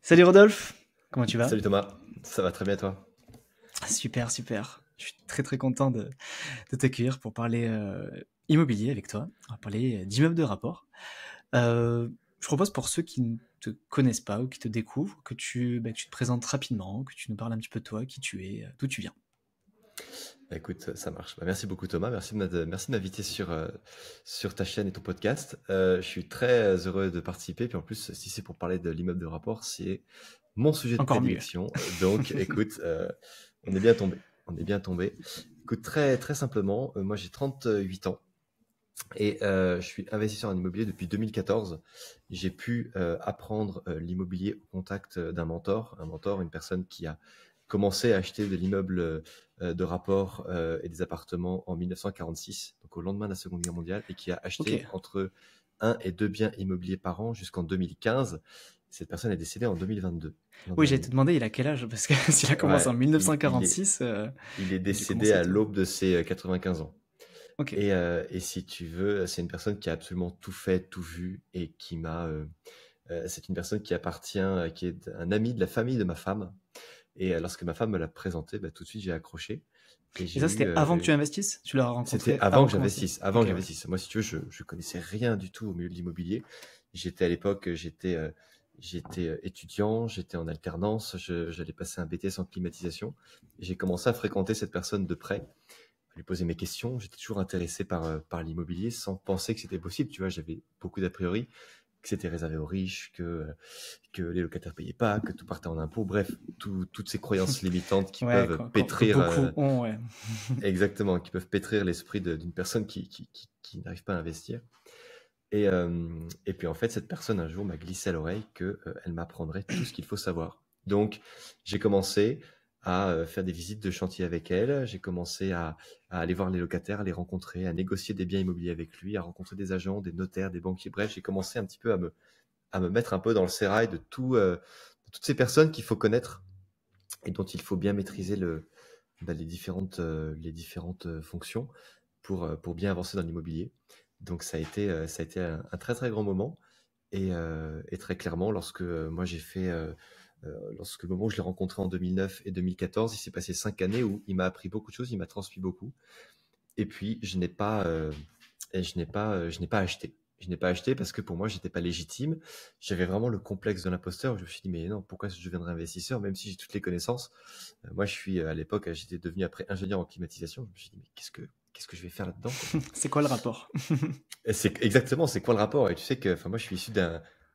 Salut Rodolphe, comment tu vas? Salut Thomas, ça va très bien toi? Super, super. Je suis très très content de t'accueillir pour parler immobilier avec toi. On va parler d'immeubles de rapport. Je propose pour ceux qui ne te connaissent pas ou qui te découvrent que tu te présentes rapidement, que tu nous parles un petit peu de toi, qui tu es, d'où tu viens. Bah, écoute, ça marche. Bah, merci beaucoup Thomas, merci de m'inviter sur ta chaîne et ton podcast. Je suis très heureux de participer, puis en plus, si c'est pour parler de l'immeuble de rapport, c'est mon sujet de Encore mieux. prédilection. Donc écoute, on est bien tombé. On est bien tombé. Écoute, très, très simplement, moi j'ai 38 ans. Et je suis investisseur en immobilier depuis 2014. J'ai pu apprendre l'immobilier au contact d'un mentor, une personne qui a commencé à acheter de l'immeuble de rapport et des appartements en 1946, donc au lendemain de la Seconde Guerre mondiale, et qui a Ok. acheté entre un et deux biens immobiliers par an jusqu'en 2015. Cette personne est décédée en 2022, l'an Oui, j'allais te dernier. demander, il a quel âge? Parce que s'il a commencé en Ouais, il 1946, il est il a dû décédé commencer à tôt. l'aube de ses 95 ans. Ok. Et si tu veux, c'est une personne qui a absolument tout fait, tout vu, et qui m'a. C'est une personne qui appartient, qui est un ami de la famille de ma femme. Et lorsque ma femme me l'a présenté, bah, tout de suite j'ai accroché. Et Et j'ai ça, eu. c'était avant que tu investisses? Tu l'as C'était rencontré avant avant que de commencer? j'investisse. Avant Ok, que ouais. j'investisse. Moi, si tu veux, je connaissais rien du tout au milieu de l'immobilier. J'étais à l'époque, j'étais étudiant, j'étais en alternance, j'allais passer un BTS en climatisation. Et j'ai commencé à fréquenter cette personne de près, lui poser mes questions. J'étais toujours intéressé par l'immobilier sans penser que c'était possible. Tu vois, j'avais beaucoup d'a priori, que c'était réservé aux riches, que les locataires payaient pas, que tout partait en impôts. Bref, toutes ces croyances limitantes qui Ouais, peuvent que pétrir, beaucoup ont, ouais. exactement, qui peuvent pétrir l'esprit d'une personne qui n'arrive pas à investir. Et puis en fait, cette personne un jour m'a glissé à l'oreille que elle m'apprendrait tout ce qu'il faut savoir. Donc j'ai commencé à faire des visites de chantier avec elle. J'ai commencé à aller voir les locataires, à les rencontrer, à négocier des biens immobiliers avec lui, à rencontrer des agents, des notaires, des banquiers. Bref, j'ai commencé un petit peu à me mettre un peu dans le sérail de toutes ces personnes qu'il faut connaître et dont il faut bien maîtriser les différentes fonctions pour bien avancer dans l'immobilier. Donc ça a été un très très grand moment. Et très clairement, lorsque moi j'ai fait, lorsque le moment où je l'ai rencontré en 2009 et 2014, il s'est passé 5 années où il m'a appris beaucoup de choses, il m'a transmis beaucoup. Et puis je n'ai pas acheté. Je n'ai pas acheté parce que pour moi, j'étais pas légitime. J'avais vraiment le complexe de l'imposteur. Je me suis dit, mais non, pourquoi je deviendrais investisseur, même si j'ai toutes les connaissances. Moi, je suis à l'époque, j'étais devenu après ingénieur en climatisation. Je me suis dit, mais qu'est-ce que je vais faire là-dedans, quoi. C'est quoi le rapport? Et c'est exactement, c'est quoi le rapport? Et tu sais que, enfin, moi, je suis issu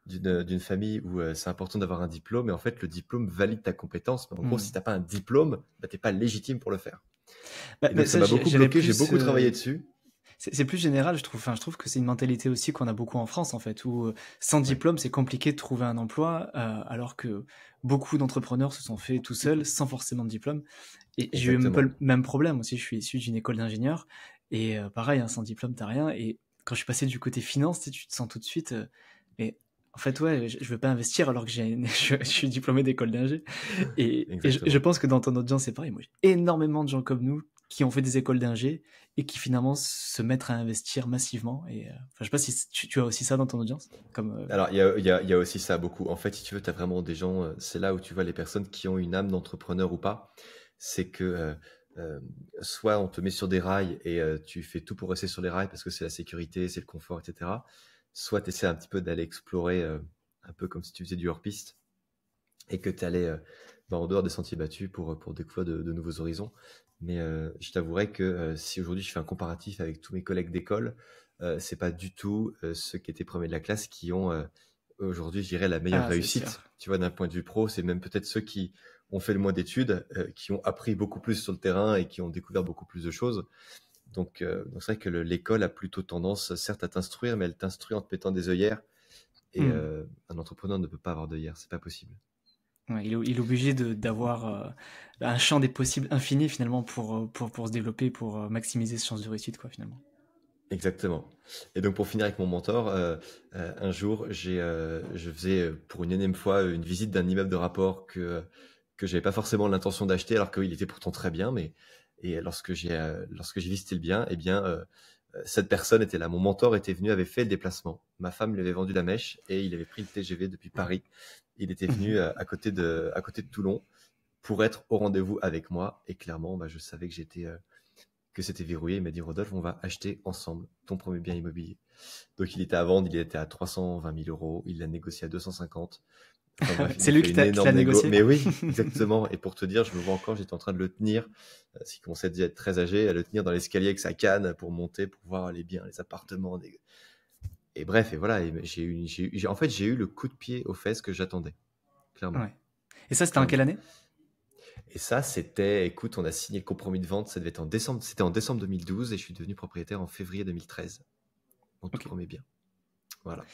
d'une famille où c'est important d'avoir un diplôme. Et en fait, le diplôme valide ta compétence. Mais en gros, si Hmm. t'as pas un diplôme, bah, t'es pas légitime pour le faire. Et Mais donc, ça ça, m'a beaucoup j'irais bloqué. J'ai plus. beaucoup travaillé dessus. C'est plus général, je trouve. Enfin, je trouve que c'est une mentalité aussi qu'on a beaucoup en France, en fait, où sans Ouais, diplôme, c'est compliqué de trouver un emploi, alors que beaucoup d'entrepreneurs se sont faits tout seuls, sans forcément de diplôme. Et j'ai eu un peu exactement. le même problème aussi. Je suis issu d'une école d'ingénieur, et pareil, hein, sans diplôme, t'as rien. Et quand je suis passé du côté finance, tu te sens tout de suite. Mais en fait, ouais, je veux pas investir alors que je suis diplômé d'école d'ingé. Et je Exactement. pense que dans ton audience, c'est pareil. Moi, j'ai énormément de gens comme nous qui ont fait des écoles d'ingé et qui finalement se mettent à investir massivement. Et enfin, je sais pas si tu as aussi ça dans ton audience, comme Alors, il y a aussi ça beaucoup. En fait, si tu veux, tu as vraiment des gens, c'est là où tu vois les personnes qui ont une âme d'entrepreneur ou pas. C'est que euh, soit on te met sur des rails et tu fais tout pour rester sur les rails parce que c'est la sécurité, c'est le confort, etc. Soit tu essaies un petit peu d'aller explorer un peu comme si tu faisais du hors-piste et que tu allais en dehors des sentiers battus pour découvrir de nouveaux horizons. Mais je t'avouerai que si aujourd'hui je fais un comparatif avec tous mes collègues d'école, c'est pas du tout ceux qui étaient premiers de la classe qui ont aujourd'hui, je dirais, la meilleure ah, c'est sûr. réussite. Tu vois, d'un point de vue pro, c'est même peut-être ceux qui ont fait le moins d'études, qui ont appris beaucoup plus sur le terrain et qui ont découvert beaucoup plus de choses. Donc c'est vrai que l'école a plutôt tendance, certes, à t'instruire, mais elle t'instruit en te mettant des œillères. Et Hmm. un entrepreneur ne peut pas avoir d'œillères, c'est pas possible. Ouais, il est obligé d'avoir un champ des possibles infini finalement pour se développer, pour maximiser ses chances de réussite, quoi, finalement. Exactement. Et donc pour finir avec mon mentor, un jour, je faisais pour une énième fois une visite d'un immeuble de rapport que j'avais pas forcément l'intention d'acheter, alors qu'il était pourtant très bien. Mais et lorsque j'ai visité le bien, eh bien cette personne était là. Mon mentor était venu, avait fait le déplacement. Ma femme lui avait vendu la mèche et il avait pris le TGV depuis Paris. Il était Mhm. venu à côté de Toulon pour être au rendez-vous avec moi. Et clairement, je savais que c'était verrouillé. Il m'a dit, Rodolphe, on va acheter ensemble ton premier bien immobilier. Donc il était à vendre, il était à 320 000 euros. Il l'a négocié à 250. Enfin bref, il C'est a lui fait qui une qui l'a énorme négo. négocié? Mais oui, exactement. Et pour te dire, je me vois encore, j'étais en train de le tenir, parce qu'il commençait déjà à être très âgé, à le tenir dans l'escalier avec sa canne pour monter, pour voir les biens, les appartements. Et bref, et voilà. Et en fait, j'ai eu le coup de pied aux fesses que j'attendais, clairement. Ouais. Et ça, c'était en Clairement. quelle année? Et ça, c'était, écoute, on a signé le compromis de vente, ça devait être en décembre, c'était en décembre 2012 et je suis devenu propriétaire en février 2013. Mon tout Ok. premier bien. Voilà.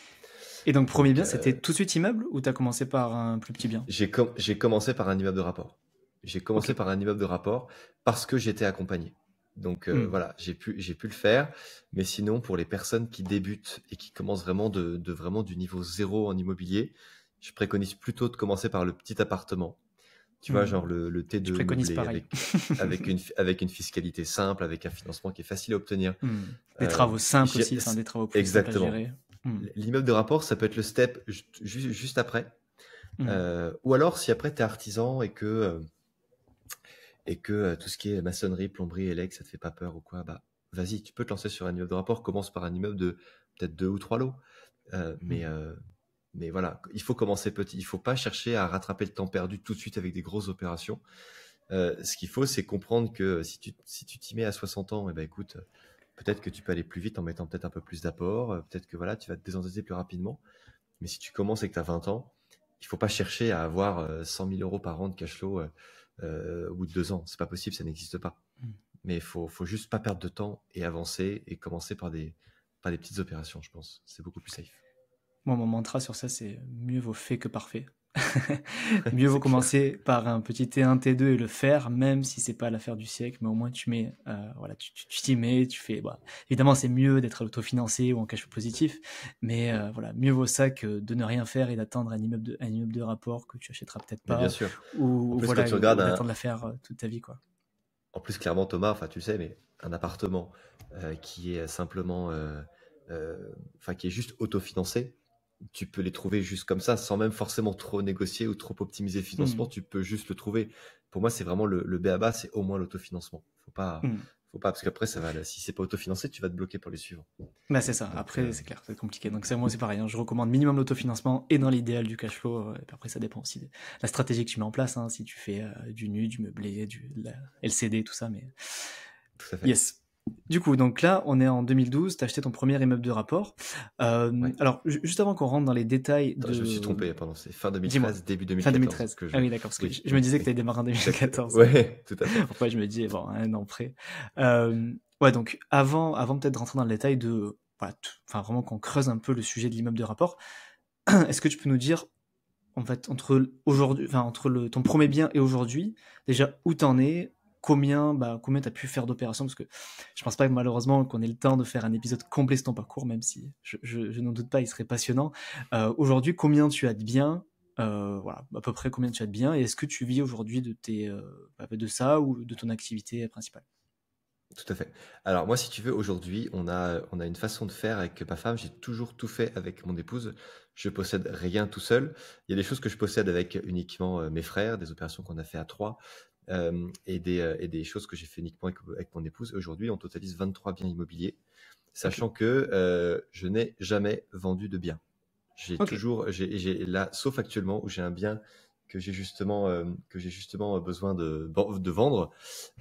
Et donc, premier Donc, bien, c'était tout de suite immeuble ou t'as commencé par un plus petit bien? j'ai commencé par un immeuble de rapport. J'ai Ok. commencé par un immeuble de rapport parce que j'étais accompagné. Donc Hmm. voilà, j'ai pu le faire. Mais sinon, pour les personnes qui débutent et qui commencent vraiment vraiment du niveau zéro en immobilier, je préconise plutôt de commencer par le petit appartement. Tu vois, Hmm. genre le Je T2 préconise meublé pareil. avec une fiscalité simple, avec un financement qui est facile à obtenir. Hmm. Des Euh, travaux simples j'ai- aussi, enfin des travaux plus simples à Exactement. gérer. Hmm. L'immeuble de rapport, ça peut être le step juste après. Hmm. Ou alors, si après tu es artisan et que tout ce qui est maçonnerie, plomberie, élec, ça te fait pas peur ou quoi, bah vas-y, tu peux te lancer sur un immeuble de rapport. Commence par un immeuble de peut-être 2 ou 3 lots. Euh, mais, Hmm. euh, mais voilà, il faut commencer petit. Il faut pas chercher à rattraper le temps perdu tout de suite avec des grosses opérations. Ce qu'il faut, c'est comprendre que si tu t'y mets à 60 ans, eh ben écoute, peut-être que tu peux aller plus vite en mettant peut-être un peu plus d'apport. Peut-être que voilà, tu vas te désendetter plus rapidement. Mais si tu commences et que tu as 20 ans, il faut pas chercher à avoir 100 000 euros par an de cash flow au bout de 2 ans. C'est pas possible, ça n'existe pas. Hmm. Mais faut juste pas perdre de temps et avancer et commencer par des petites opérations, je pense. C'est beaucoup plus safe. Moi, mon mantra sur ça, c'est mieux vaut fait que parfait. Mieux vaut C'est clair. commencer par un petit T1, T2 et le faire, même si c'est pas l'affaire du siècle, mais au moins tu mets, voilà, tu t'y mets, tu fais, bah, évidemment, c'est mieux d'être autofinancé ou en cash flow positif, mais voilà, mieux vaut ça que de ne rien faire et d'attendre un immeuble de rapport que tu achèteras peut-être Mais bien pas, sûr. En ou plus, quand voilà, tu regardes ou d'attendre l'affaire toute ta vie, quoi. en plus, clairement, Thomas, enfin, tu le sais, mais un appartement qui est simplement, euh, enfin, qui est juste autofinancé, tu peux les trouver juste comme ça, sans même forcément trop négocier ou trop optimiser le financement. Hmm. Tu peux juste le trouver. Pour moi, c'est vraiment le b.a.-ba, c'est au moins l'autofinancement. Hmm. Faut pas, parce qu'après, si c'est pas autofinancé, tu vas te bloquer pour les suivants. Bah c'est ça, Donc, après c'est clair, c'est compliqué. Donc c'est moi c'est pareil, hein. Je recommande minimum l'autofinancement et dans l'idéal du cash flow. Et puis après ça dépend aussi de la stratégie que tu mets en place, hein, si tu fais du nu, du meublé, de la LCD, tout ça. Mais tout à fait. yes. Du coup, donc là on est en 2012, t'as acheté ton premier immeuble de rapport. Ouais. Alors juste avant qu'on rentre dans les détails Attends, je me suis de... trompé, pardon, c'est fin Dis-moi, 2013, début fin 2014 2013. que Ah je. oui d'accord, parce que Oui, je me oui, disais que oui. t'avais démarré en Exact. 2014. Ouais, tout à fait. Pourquoi je me dis, bon, un an près. Ouais, donc avant peut-être de rentrer dans le détail de... Voilà, enfin vraiment qu'on creuse un peu le sujet de l'immeuble de rapport, est-ce que tu peux nous dire, en fait, entre aujourd'hui, enfin, ton premier bien et aujourd'hui, déjà où t'en es, combien t'as pu faire d'opérations, parce que je pense pas que malheureusement qu'on ait le temps de faire un épisode complet sur ton parcours, même si je n'en doute pas, il serait passionnant. Aujourd'hui, combien tu as de biens, voilà, à peu près combien tu as de biens, et est-ce que tu vis aujourd'hui de ça ou de ton activité principale? Tout à fait. Alors moi, si tu veux, aujourd'hui, on a une façon de faire avec ma femme. J'ai toujours tout fait avec mon épouse. Je possède rien tout seul. Il y a des choses que je possède avec uniquement mes frères, des opérations qu'on a fait à trois, et des choses que j'ai fait uniquement avec mon épouse. Aujourd'hui, on totalise 23 biens immobiliers, Ok, sachant que je n'ai jamais vendu de bien. ok. Là, sauf actuellement où j'ai un bien que j'ai justement besoin de vendre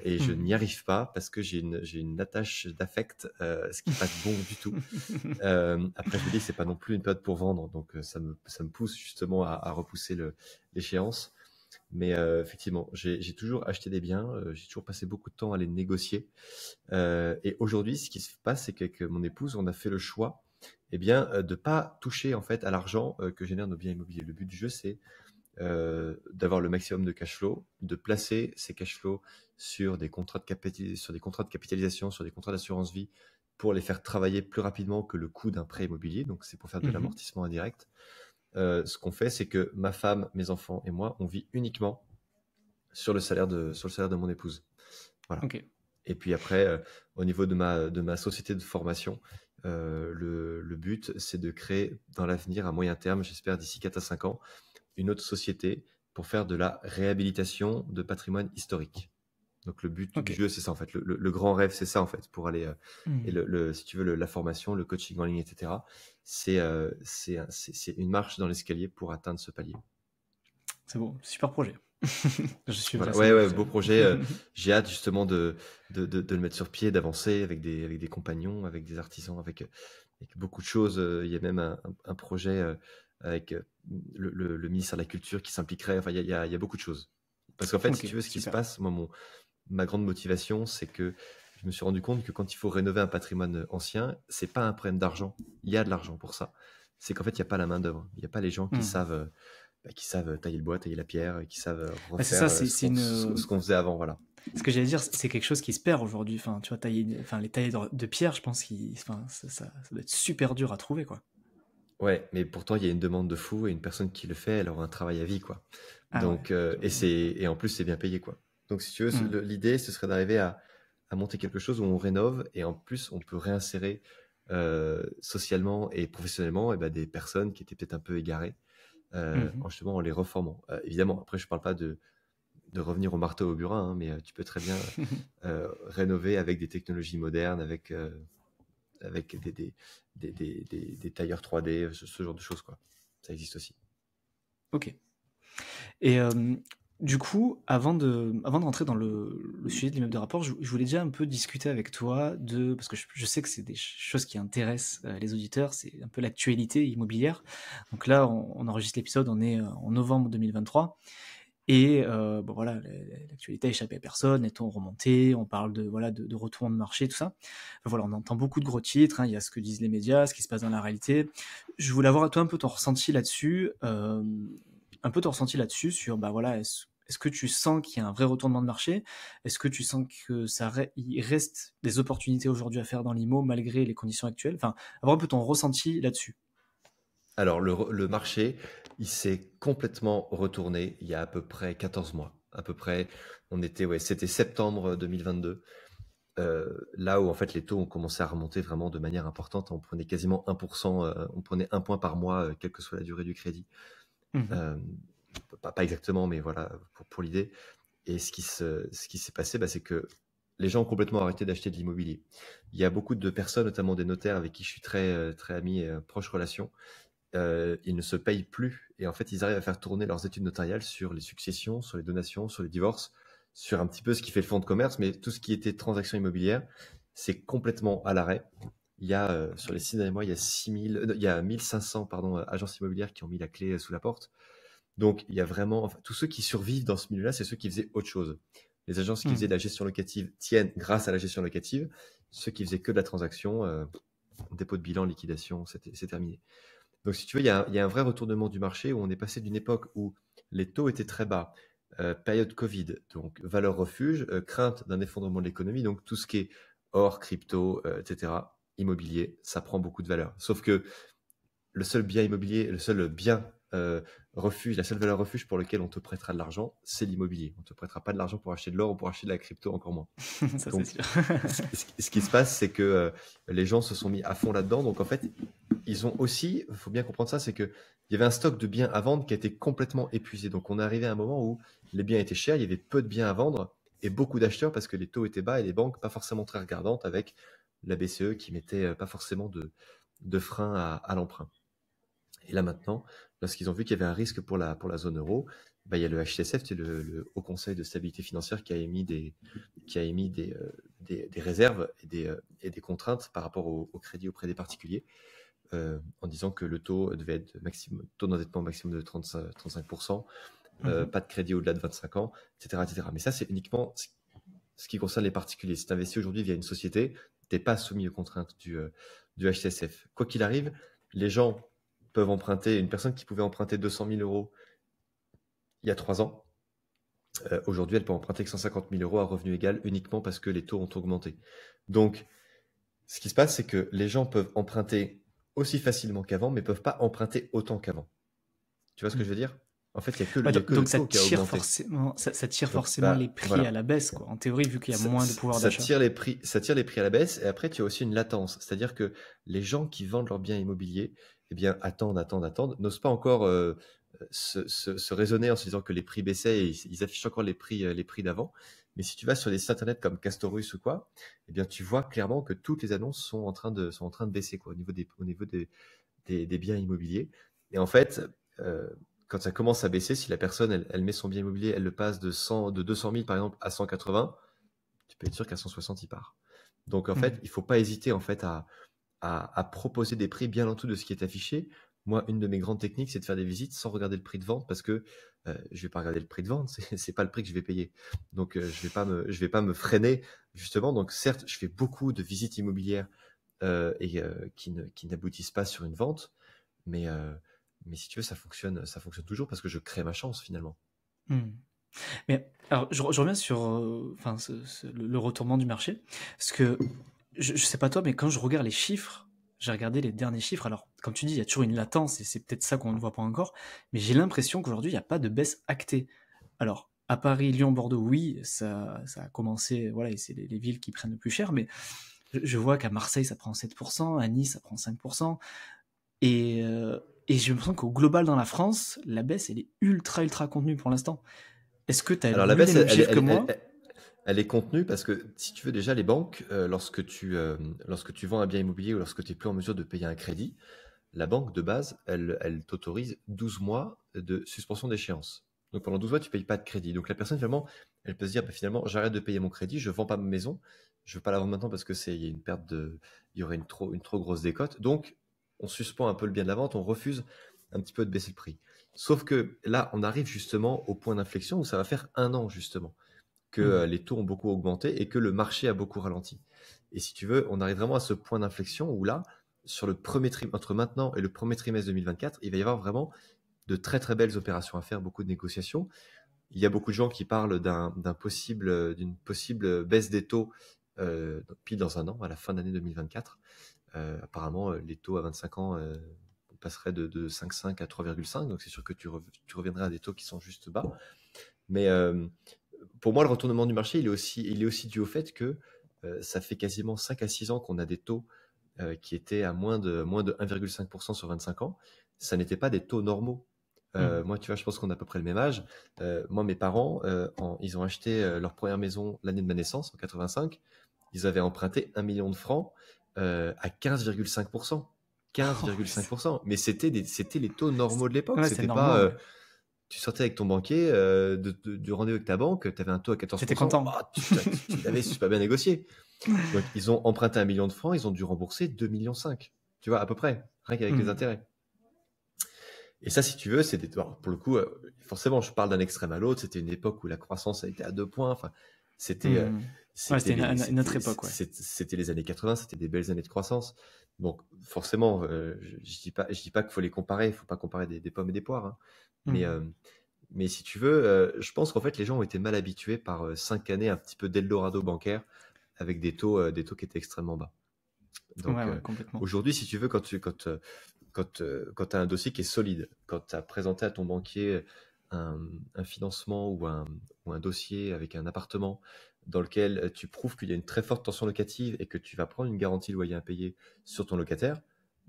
et je n'y Hmm. arrive pas parce que j'ai une attache d'affect, ce qui est pas bon du tout. Après, je me dis que c'est pas non plus une période pour vendre, donc ça me pousse justement à repousser l'échéance. Mais effectivement, j'ai toujours acheté des biens, j'ai toujours passé beaucoup de temps à les négocier. Et aujourd'hui, ce qui se passe, c'est qu'avec mon épouse, on a fait le choix, eh bien, de pas toucher en fait à l'argent que génèrent nos biens immobiliers. Le but du jeu, c'est d'avoir le maximum de cash flow, de placer ces cash flows sur des contrats sur des contrats de capitalisation, sur des contrats d'assurance vie, pour les faire travailler plus rapidement que le coût d'un prêt immobilier. Donc, c'est pour faire de Mhm. l'amortissement indirect. Ce qu'on fait, c'est que ma femme, mes enfants et moi, on vit uniquement sur le salaire de mon épouse. Voilà. Ok. Et puis après, au niveau de ma société de formation, le but, c'est de créer dans l'avenir, à moyen terme, j'espère d'ici 4 à 5 ans, une autre société pour faire de la réhabilitation de patrimoine historique. Donc le but du Ok. jeu, c'est ça en fait. Le grand rêve, c'est ça en fait, pour aller et Hmm. si tu veux la formation, le coaching en ligne, etc. C'est une marche dans l'escalier pour atteindre ce palier. C'est beau, super projet. Je suivrai Voilà, ça ouais, de ouais, près. beau projet. J'ai hâte justement de le mettre sur pied, d'avancer avec des compagnons, avec des artisans, avec beaucoup de choses. Il y a même un projet avec le ministère de la Culture qui s'impliquerait. Enfin, il y a beaucoup de choses. Parce qu'en fait, si Ok, tu veux, ce qui se super. passe, moi, ma grande motivation, c'est que je me suis rendu compte que quand il faut rénover un patrimoine ancien, c'est pas un problème d'argent. Il y a de l'argent pour ça. C'est qu'en fait, il n'y a pas la main-d'œuvre. Il n'y a pas les gens Hmm. qui savent tailler le bois, tailler la pierre, qui savent Bah, c'est ça, refaire ce une. qu'on faisait avant. Voilà. Ce que j'allais dire, c'est quelque chose qui se perd aujourd'hui. Enfin, tu vois, enfin, les tailles de pierre, je pense enfin, ça doit être super dur à trouver, quoi. Ouais, mais pourtant, il y a une demande de fou et une personne qui le fait, elle aura un travail à vie, quoi. Ah ouais, Donc, j'imagine. et en plus, c'est bien payé, quoi. Donc, si tu veux, Hmm. l'idée, ce serait d'arriver à monter quelque chose où on rénove et en plus, on peut réinsérer socialement et professionnellement des personnes qui étaient peut-être un peu égarées, Mhm. justement en les reformant. Évidemment, après, je parle pas de revenir au marteau au burin, hein, mais tu peux très bien rénover avec des technologies modernes, avec des tailleurs 3D, ce genre de choses, quoi. Ça existe aussi. Ok. Et du coup, avant de rentrer dans le sujet de l'immeuble de rapport, je voulais déjà un peu discuter avec toi parce que je sais que c'est des choses qui intéressent les auditeurs, c'est un peu l'actualité immobilière. Donc là, on enregistre l'épisode, on est en novembre 2023. Et bon voilà, l'actualité a échappé à personne, les taux ont remonté, on parle de retournement de marché, tout ça. Enfin, voilà, on entend beaucoup de gros titres, hein, il y a ce que disent les médias, ce qui se passe dans la réalité. Je voulais avoir toi un peu ton ressenti là-dessus, sur bah voilà, est-ce que tu sens qu'il y a un vrai retournement de marché? Est-ce que tu sens que il reste des opportunités aujourd'hui à faire dans l'IMO malgré les conditions actuelles? Enfin, avoir un peu ton ressenti là-dessus. Alors, le marché, il s'est complètement retourné il y a à peu près 14 mois. À peu près, c'était septembre 2022. Là où en fait les taux ont commencé à remonter vraiment de manière importante. On prenait quasiment 1%, on prenait 1 point par mois, quelle que soit la durée du crédit. Mhm. Euh, pas exactement, mais voilà, pour l'idée. Et ce qui s'est passé, c'est que les gens ont complètement arrêté d'acheter de l'immobilier. Il y a beaucoup de personnes, notamment des notaires avec qui je suis très ami et proche relation, ils ne se payent plus et en fait ils arrivent à faire tourner leurs études notariales sur les successions, sur les donations, sur les divorces, sur un petit peu ce qui fait le fonds de commerce, mais tout ce qui était transactions immobilières, c'est complètement à l'arrêt. Il y a sur les 6 derniers mois, il y a 1500 agences immobilières qui ont mis la clé sous la porte. Donc il y a vraiment, enfin, tous ceux qui survivent dans ce milieu-là, c'est ceux qui faisaient autre chose. Les agences qui faisaient de Mhm. la gestion locative tiennent grâce à la gestion locative. Ceux qui faisaient que de la transaction, dépôt de bilan, liquidation, c'est terminé. Donc, si tu veux, il y a un vrai retournement du marché où on est passé d'une époque où les taux étaient très bas, période Covid, donc valeur refuge, crainte d'un effondrement de l'économie, donc tout ce qui est or, crypto, etc., immobilier, ça prend beaucoup de valeur. Sauf que le seul bien immobilier, le seul bien refuge, la seule valeur refuge pour lequel on te prêtera de l'argent, c'est l'immobilier. On ne te prêtera pas de l'argent pour acheter de l'or ou pour acheter de la crypto, encore moins. Ça c'est Donc, sûr. ce qui se passe, c'est que les gens se sont mis à fond là-dedans. Donc, en fait, ils ont aussi, il faut bien comprendre ça, c'est qu'il y avait un stock de biens à vendre qui a été complètement épuisé. Donc, on est arrivé à un moment où les biens étaient chers, il y avait peu de biens à vendre et beaucoup d'acheteurs parce que les taux étaient bas et les banques pas forcément très regardantes avec la BCE qui mettait pas forcément de frein à l'emprunt. Et là maintenant, lorsqu'ils ont vu qu'il y avait un risque pour la zone euro, il y a le HCSF, c'est le Haut Conseil de stabilité financière qui a émis des réserves et des contraintes par rapport au crédit auprès des particuliers, en disant que le taux devait être taux d'endettement maximum de 35%, Mhm. pas de crédit au-delà de 25 ans, etc., etc. Mais ça, c'est uniquement ce qui concerne les particuliers. Si tu investis aujourd'hui via une société, tu n'es pas soumis aux contraintes du HCSF. Quoi qu'il arrive, les gens peuvent emprunter, une personne qui pouvait emprunter 200 000 euros il y a 3 ans, aujourd'hui, elle peut emprunter que 150 000 euros à revenu égal uniquement parce que les taux ont augmenté. Donc, ce qui se passe, c'est que les gens peuvent emprunter aussi facilement qu'avant, mais ne peuvent pas emprunter autant qu'avant. Tu vois ce que je veux dire? En fait, Ouais, il y a que le donc ça taux qui a tire augmenté. forcément, ça tire Donc, forcément les prix à voilà. la baisse, quoi. En théorie, vu qu'il y a moins de pouvoir Ça d'achat. tire les prix à la baisse. Et après, tu as aussi une latence. C'est-à-dire que les gens qui vendent leurs biens immobiliers, eh bien, attendent, n'osent pas encore se raisonner en se disant que les prix baissaient et ils affichent encore les prix d'avant. Mais si tu vas sur des sites internet comme Castorus ou quoi, eh bien, tu vois clairement que toutes les annonces sont en train de baisser, quoi, au niveau des biens immobiliers. Et en fait, quand ça commence à baisser, si la personne, elle met son bien immobilier, elle le passe de 200 000 par exemple à 180, tu peux être sûr qu'à 160, il part. Donc en fait, il ne faut pas hésiter en fait à proposer des prix bien en dessous de ce qui est affiché. Moi, une de mes grandes techniques, c'est de faire des visites sans regarder le prix de vente parce que je ne vais pas regarder le prix de vente, c'est pas le prix que je vais payer. Donc je vais pas me freiner justement. Donc certes, je fais beaucoup de visites immobilières qui n'aboutissent pas sur une vente, mais si tu veux, ça fonctionne toujours parce que je crée ma chance finalement. Mais alors, je reviens sur enfin, le retournement du marché. Parce que, je sais pas toi, mais quand je regarde les chiffres, j'ai regardé les derniers chiffres. Alors, comme tu dis, il y a toujours une latence et c'est peut-être ça qu'on ne voit pas encore. Mais j'ai l'impression qu'aujourd'hui, il n'y a pas de baisse actée. Alors, à Paris, Lyon, Bordeaux, oui, ça a commencé, voilà, et c'est les villes qui prennent le plus cher. Mais je vois qu'à Marseille, ça prend 7%, à Nice, ça prend 5%. Et, et j'ai l'impression qu'au global, dans la France, la baisse, elle est ultra, ultra contenue pour l'instant. Est-ce que tu as Alors la vu les baisse, mêmes chiffres que moi? elle est contenue parce que si tu veux déjà les banques, lorsque tu vends un bien immobilier ou lorsque tu es plus en mesure de payer un crédit, la banque de base, elle t'autorise 12 mois de suspension d'échéance. Donc pendant 12 mois, tu ne payes pas de crédit. Donc la personne, finalement, elle peut se dire, bah, finalement, j'arrête de payer mon crédit, je ne vends pas ma maison, je ne veux pas la vendre maintenant parce que il y a une perte il y aurait une trop grosse décote. Donc on suspend un peu le bien de la vente, on refuse un petit peu de baisser le prix. Sauf que là, on arrive justement au point d'inflexion où ça va faire 1 an justement que les taux ont beaucoup augmenté et que le marché a beaucoup ralenti. Et si tu veux, on arrive vraiment à ce point d'inflexion où là, sur le premier trimestre, entre maintenant et le premier trimestre 2024, il va y avoir vraiment de très très belles opérations à faire, beaucoup de négociations. Il y a beaucoup de gens qui parlent d'une possible baisse des taux pile dans 1 an, à la fin d'année 2024. Apparemment, les taux à 25 ans passeraient de 5,5 à 3,5, donc c'est sûr que tu reviendrais à des taux qui sont juste bas. Mais pour moi, le retournement du marché, il est aussi dû au fait que ça fait quasiment 5 à 6 ans qu'on a des taux qui étaient à moins de 1,5% sur 25 ans. Ça n'était pas des taux normaux. Moi, tu vois, je pense qu'on a à peu près le même âge. Moi, mes parents, ils ont acheté leur première maison l'année de ma naissance, en 85. Ils avaient emprunté 1 million de francs à 15,5%. 15,5%. Mais c'était les taux normaux de l'époque. Ouais, c'est C'était normal. pas... tu sortais avec ton banquier du rendez-vous avec ta banque, tu avais un taux à 14%. J'étais content. Bah, tu l'avais super bien négocié. Donc, ils ont emprunté 1 million de francs, ils ont dû rembourser 2,5 millions. Tu vois, à peu près, rien qu'avec les intérêts. Et ça, si tu veux, c'est pour le coup, forcément, je parle d'un extrême à l'autre. C'était une époque où la croissance a été à 2 points. Enfin, c'était une autre époque. Ouais. C'était les années 80, c'était des belles années de croissance. Donc, forcément, je dis pas qu'il faut les comparer. Il faut pas comparer des pommes et des poires. Hein. Mais si tu veux, je pense qu'en fait, les gens ont été mal habitués par 5 années un petit peu d'Eldorado bancaire avec des taux qui étaient extrêmement bas. Donc, complètement. aujourd'hui, si tu veux, quand tu as un dossier qui est solide, quand tu as présenté à ton banquier un financement ou un dossier avec un appartement dans lequel tu prouves qu'il y a une très forte tension locative et que tu vas prendre une garantie loyer impayé sur ton locataire,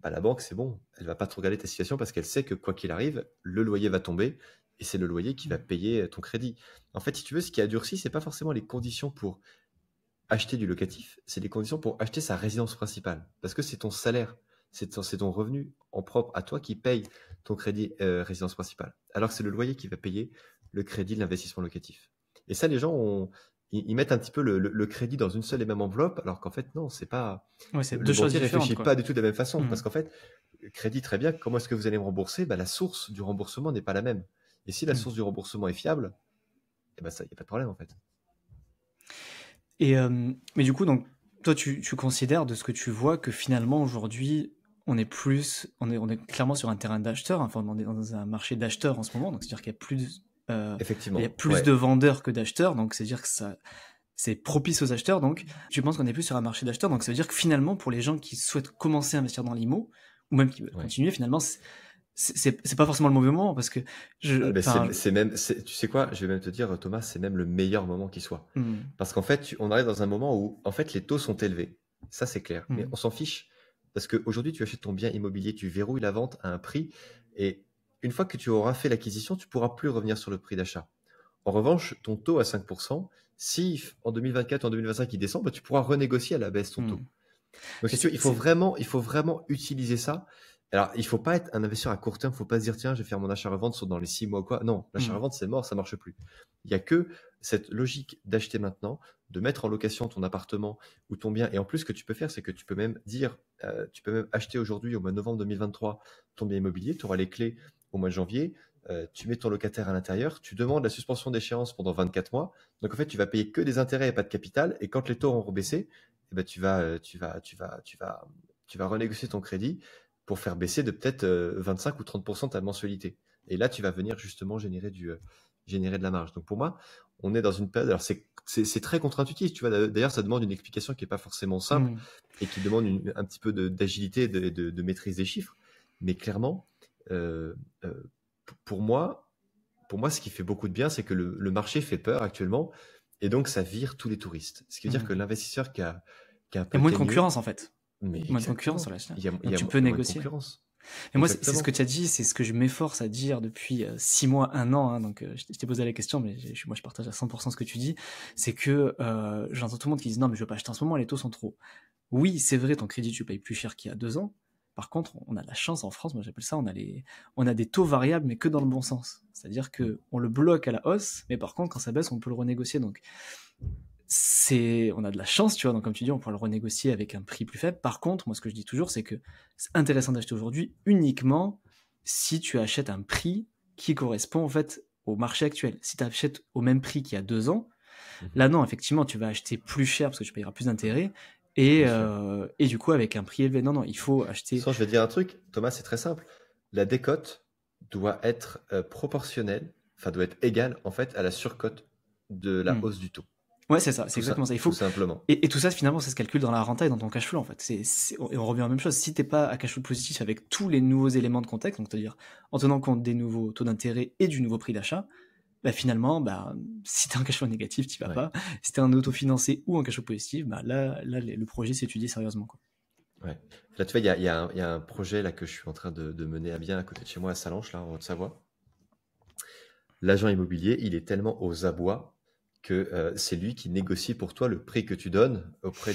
bah la banque, c'est bon. Elle va pas trop regarder ta situation parce qu'elle sait que quoi qu'il arrive, le loyer va tomber et c'est le loyer qui va payer ton crédit. En fait, si tu veux, ce qui a durci, c'est pas forcément les conditions pour acheter du locatif, c'est les conditions pour acheter sa résidence principale. Parce que c'est ton salaire, c'est ton revenu en propre à toi qui paye ton crédit résidence principale. Alors que c'est le loyer qui va payer le crédit de l'investissement locatif. Et ça, les gens ils mettent un petit peu le crédit dans une seule et même enveloppe, alors qu'en fait, non, c'est pas. C'est le deux choses banquier différentes. réfléchit pas du tout de la même façon. Parce qu'en fait, crédit, très bien, comment est-ce que vous allez me rembourser? La source du remboursement n'est pas la même. Et si la source du remboursement est fiable, il n'y a pas de problème en fait. Et, mais du coup, donc, toi, tu considères de ce que tu vois que finalement, aujourd'hui, on est clairement sur un terrain d'acheteurs, enfin, on est dans un marché d'acheteurs en ce moment, donc c'est-à-dire qu'il y a plus, Effectivement, il y a plus de vendeurs que d'acheteurs, donc c'est-à-dire que c'est propice aux acheteurs, donc tu penses qu'on est plus sur un marché d'acheteurs, donc ça veut dire que finalement, pour les gens qui souhaitent commencer à investir dans l'IMO, ou même qui veulent continuer, finalement, c'est pas forcément le mauvais moment parce que c'est même, tu sais quoi, je vais même te dire, Thomas, c'est même le meilleur moment qui soit. Parce qu'en fait, on arrive dans un moment où en fait les taux sont élevés. Ça, c'est clair. Mais on s'en fiche. Parce qu'aujourd'hui, tu achètes ton bien immobilier, tu verrouilles la vente à un prix et une fois que tu auras fait l'acquisition, tu pourras plus revenir sur le prix d'achat. En revanche, ton taux à 5%, si en 2024 ou en 2025 il descend, bah, tu pourras renégocier à la baisse ton taux. Hmm. Donc, Mais si tu veux, il faut vraiment utiliser ça. Alors, il faut pas être un investisseur à court terme. Il faut pas se dire, tiens, je vais faire mon achat-revente dans les 6 mois ou quoi. Non, l'achat-revente, c'est mort, ça marche plus. Il y a que cette logique d'acheter maintenant, de mettre en location ton appartement ou ton bien. Et en plus, ce que tu peux faire, c'est que tu peux même dire, tu peux même acheter aujourd'hui, au mois de novembre 2023, ton bien immobilier. Tu auras les clés au mois de janvier. Tu mets ton locataire à l'intérieur. Tu demandes la suspension d'échéance pendant 24 mois. Donc, en fait, tu vas payer que des intérêts et pas de capital. Et quand les taux auront baissé, eh ben, tu vas renégocier ton crédit pour faire baisser de peut-être 25 ou 30% ta mensualité. Et là, tu vas venir justement générer de la marge. Donc pour moi, on est dans une période. Alors c'est très contre-intuitif, tu vois. D'ailleurs, ça demande une explication qui est pas forcément simple et qui demande un petit peu d'agilité, de maîtrise des chiffres. Mais clairement, pour moi, ce qui fait beaucoup de bien, c'est que le marché fait peur actuellement et donc ça vire tous les touristes. Ce qui veut dire que l'investisseur qui a un Il y peu a moins de ténu, concurrence en fait. mais Moins de concurrence sur la chaîne. Donc tu peux moins de négocier. concurrence. Et moi, c'est ce que tu as dit, c'est ce que je m'efforce à dire depuis 6 mois, 1 an. Hein, donc, je t'ai posé la question, mais moi, je partage à 100% ce que tu dis. C'est que j'entends tout le monde qui dit non, mais je veux pas acheter en ce moment, les taux sont trop. Oui, c'est vrai, ton crédit, tu payes plus cher qu'il y a 2 ans. Par contre, on a de la chance en France, moi j'appelle ça, on a des taux variables, mais que dans le bon sens. C'est-à-dire que on le bloque à la hausse, mais par contre, quand ça baisse, on peut le renégocier. Donc, on a de la chance, tu vois, donc comme tu dis, on pourra le renégocier avec un prix plus faible. Par contre, moi ce que je dis toujours, c'est que c'est intéressant d'acheter aujourd'hui uniquement si tu achètes un prix qui correspond en fait au marché actuel. Si tu achètes au même prix qu'il y a 2 ans, là non, effectivement, tu vas acheter plus cher parce que tu payeras plus d'intérêts et du coup avec un prix élevé. Non, il faut acheter. Je vais te dire un truc, Thomas, c'est très simple. La décote doit être proportionnelle, enfin doit être égale en fait à la surcote de la hausse du taux. Ouais, c'est ça, c'est exactement ça. Il faut tout simplement. Et tout ça, finalement, ça se calcule dans la renta et dans ton cash flow, en fait. Et on revient à la même chose. Si t'es pas à cash flow positif avec tous les nouveaux éléments de contexte, donc c'est-à-dire en tenant compte des nouveaux taux d'intérêt et du nouveau prix d'achat, bah finalement, si t'es en cash flow négatif, t'y vas pas. Si t'es en autofinancé ou en cash flow positif, là, le projet s'étudie sérieusement, quoi. Ouais. Là, tu vois, il y a un projet là que je suis en train de mener à bien à côté de chez moi à Salanches, là, en Haute-Savoie. L'agent immobilier, il est tellement aux abois que c'est lui qui négocie pour toi le prix que tu donnes auprès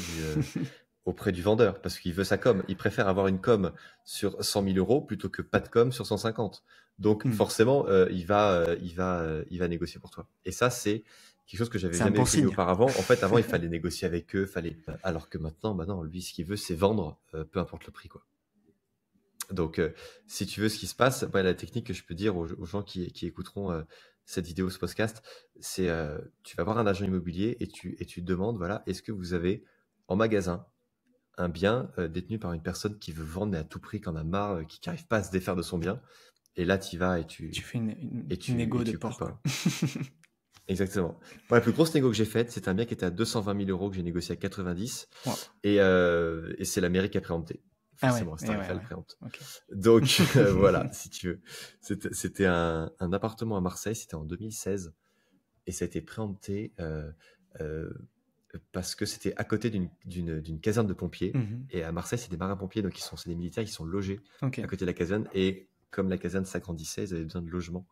du vendeur, parce qu'il veut sa com. Il préfère avoir une com sur 100 000 euros plutôt que pas de com sur 150. Donc forcément, il va négocier pour toi. Et ça, c'est quelque chose que j'avais jamais connu auparavant. En fait, avant, il fallait négocier avec eux, alors que maintenant, non, lui, ce qu'il veut, c'est vendre, peu importe le prix, quoi. Donc, si tu veux ce qui se passe, la technique que je peux dire aux gens qui écouteront cette vidéo, ce podcast, c'est tu vas voir un agent immobilier et tu demandes, voilà, est-ce que vous avez en magasin un bien détenu par une personne qui veut vendre mais à tout prix, qui en a marre, qui n'arrive pas à se défaire de son bien. Et là, tu y vas et tu fais une négo de porc. Exactement. La plus grosse négo que j'ai faite, c'est un bien qui était à 220 000 euros que j'ai négocié à 90. Wow. Et c'est la mairie qui a préempté. Forcément, c'est un préempte. Okay. Donc, voilà, si tu veux. C'était un appartement à Marseille, c'était en 2016. Et ça a été préempté parce que c'était à côté d'une caserne de pompiers. Et à Marseille, c'est des marins-pompiers, donc c'est des militaires qui sont logés à côté de la caserne. Et comme la caserne s'agrandissait, ils avaient besoin de logement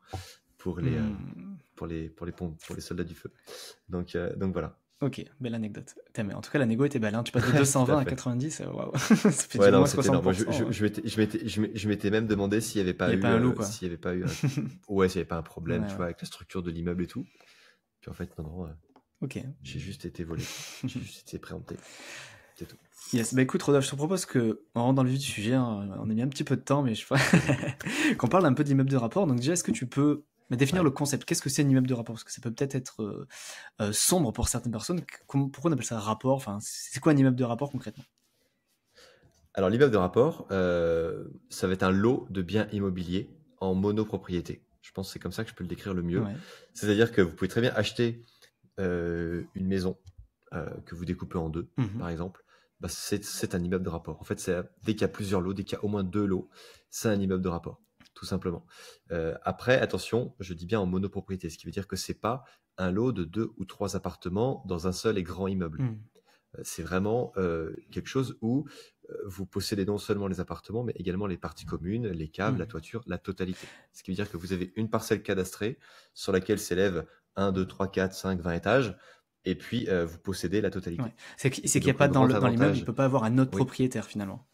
pour les soldats du feu. Donc voilà. Ok, belle anecdote. Mais en tout cas, la négo était belle. Hein. Tu passes de 220 à 90, waouh. Ça fait ouais, non, c'était énorme. Je m'étais même demandé s'il n'y avait pas eu un problème, tu vois, avec la structure de l'immeuble et tout. Puis en fait, non. J'ai juste été volé. J'ai juste été préempté. C'est tout. Yes, écoute Rodolphe, je te propose qu'on rentre dans le vif du sujet. Hein. On a mis un petit peu de temps, mais qu'on parle un peu d'immeuble de rapport. Donc déjà, est-ce que tu peux définir le concept? Qu'est-ce que c'est un immeuble de rapport? Parce que ça peut peut-être être sombre pour certaines personnes. Pourquoi on appelle ça rapport? Enfin, c'est quoi un immeuble de rapport concrètement? Alors l'immeuble de rapport, ça va être un lot de biens immobiliers en monopropriété. Je pense que c'est comme ça que je peux le décrire le mieux. Ouais. C'est-à-dire que vous pouvez très bien acheter une maison que vous découpez en deux, par exemple. C'est un immeuble de rapport. En fait, dès qu'il y a plusieurs lots, dès qu'il y a au moins 2 lots, c'est un immeuble de rapport, tout simplement. Après, attention, je dis bien en monopropriété, ce qui veut dire que c'est pas un lot de 2 ou 3 appartements dans un seul et grand immeuble. C'est vraiment quelque chose où vous possédez non seulement les appartements, mais également les parties communes, les caves, la toiture, la totalité. Ce qui veut dire que vous avez une parcelle cadastrée sur laquelle s'élèvent 1, 2, 3, 4, 5, 20 étages, et puis vous possédez la totalité. Ouais. C'est qu'il n'y a Donc pas le grand dans l'immeuble, il avantage, ne peut pas avoir un autre oui, propriétaire finalement.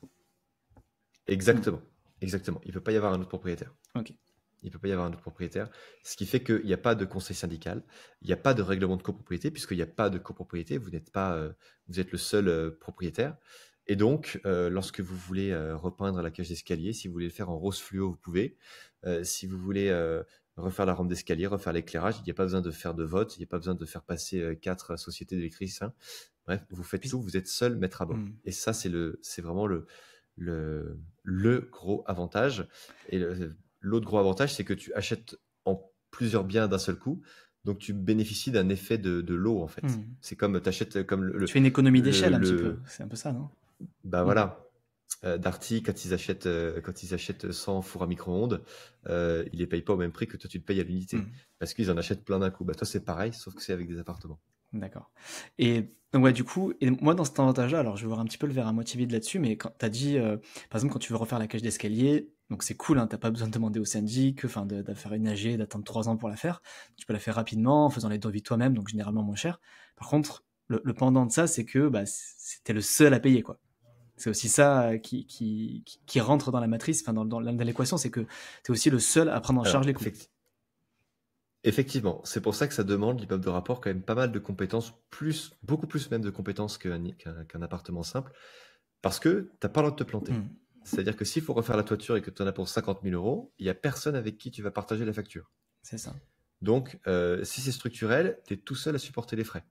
exactement, exactement. Il ne peut pas y avoir un autre propriétaire. Ok. Il ne peut pas y avoir un autre propriétaire, ce qui fait qu'il n'y a pas de conseil syndical, il n'y a pas de règlement de copropriété, puisqu'il n'y a pas de copropriété, vous n'êtes pas, vous êtes le seul propriétaire. Et donc, lorsque vous voulez repeindre la cage d'escalier, si vous voulez le faire en rose fluo, vous pouvez. Si vous voulez refaire la rampe d'escalier, refaire l'éclairage, il n'y a pas besoin de faire de vote, il n'y a pas besoin de faire passer 4 sociétés d'électriciens. Bref, vous faites tout, vous êtes seul maître à bord. Et ça, c'est vraiment le gros avantage. Et l'autre gros avantage, c'est que tu achètes en plusieurs biens d'un seul coup, donc tu bénéficies d'un effet de lot en fait. C'est comme tu achètes comme tu fais une économie d'échelle un petit peu, c'est un peu ça, non? Bah voilà. Darty, quand ils achètent 100 fours à micro-ondes, ils les payent pas au même prix que toi tu le payes à l'unité, parce qu'ils en achètent plein d'un coup. Bah toi c'est pareil, sauf que c'est avec des appartements. D'accord. Et donc ouais, du coup, et moi dans cet avantage-là, alors je vais voir un petit peu le verre à moitié vide là-dessus, mais quand t'as dit, par exemple, quand tu veux refaire la cage d'escalier, donc c'est cool, hein, t'as pas besoin de demander au syndic, enfin de faire une AG, d'attendre 3 ans pour la faire. Tu peux la faire rapidement, en faisant les devis toi-même, donc généralement moins cher. Par contre, le pendant de ça, c'est que bah, c'était le seul à payer, quoi. C'est aussi ça qui rentre dans la matrice, enfin dans l'équation, c'est que t'es aussi le seul à prendre en charge les coûts. Effectivement, c'est pour ça que ça demande l'immeuble de rapport quand même pas mal de compétences, beaucoup plus même de compétences qu'un appartement simple, parce que t'as pas le droit de te planter. C'est-à-dire que s'il faut refaire la toiture et que tu en as pour 50 000 €, il n'y a personne avec qui tu vas partager la facture. C'est ça. Donc, si c'est structurel, tu es tout seul à supporter les frais.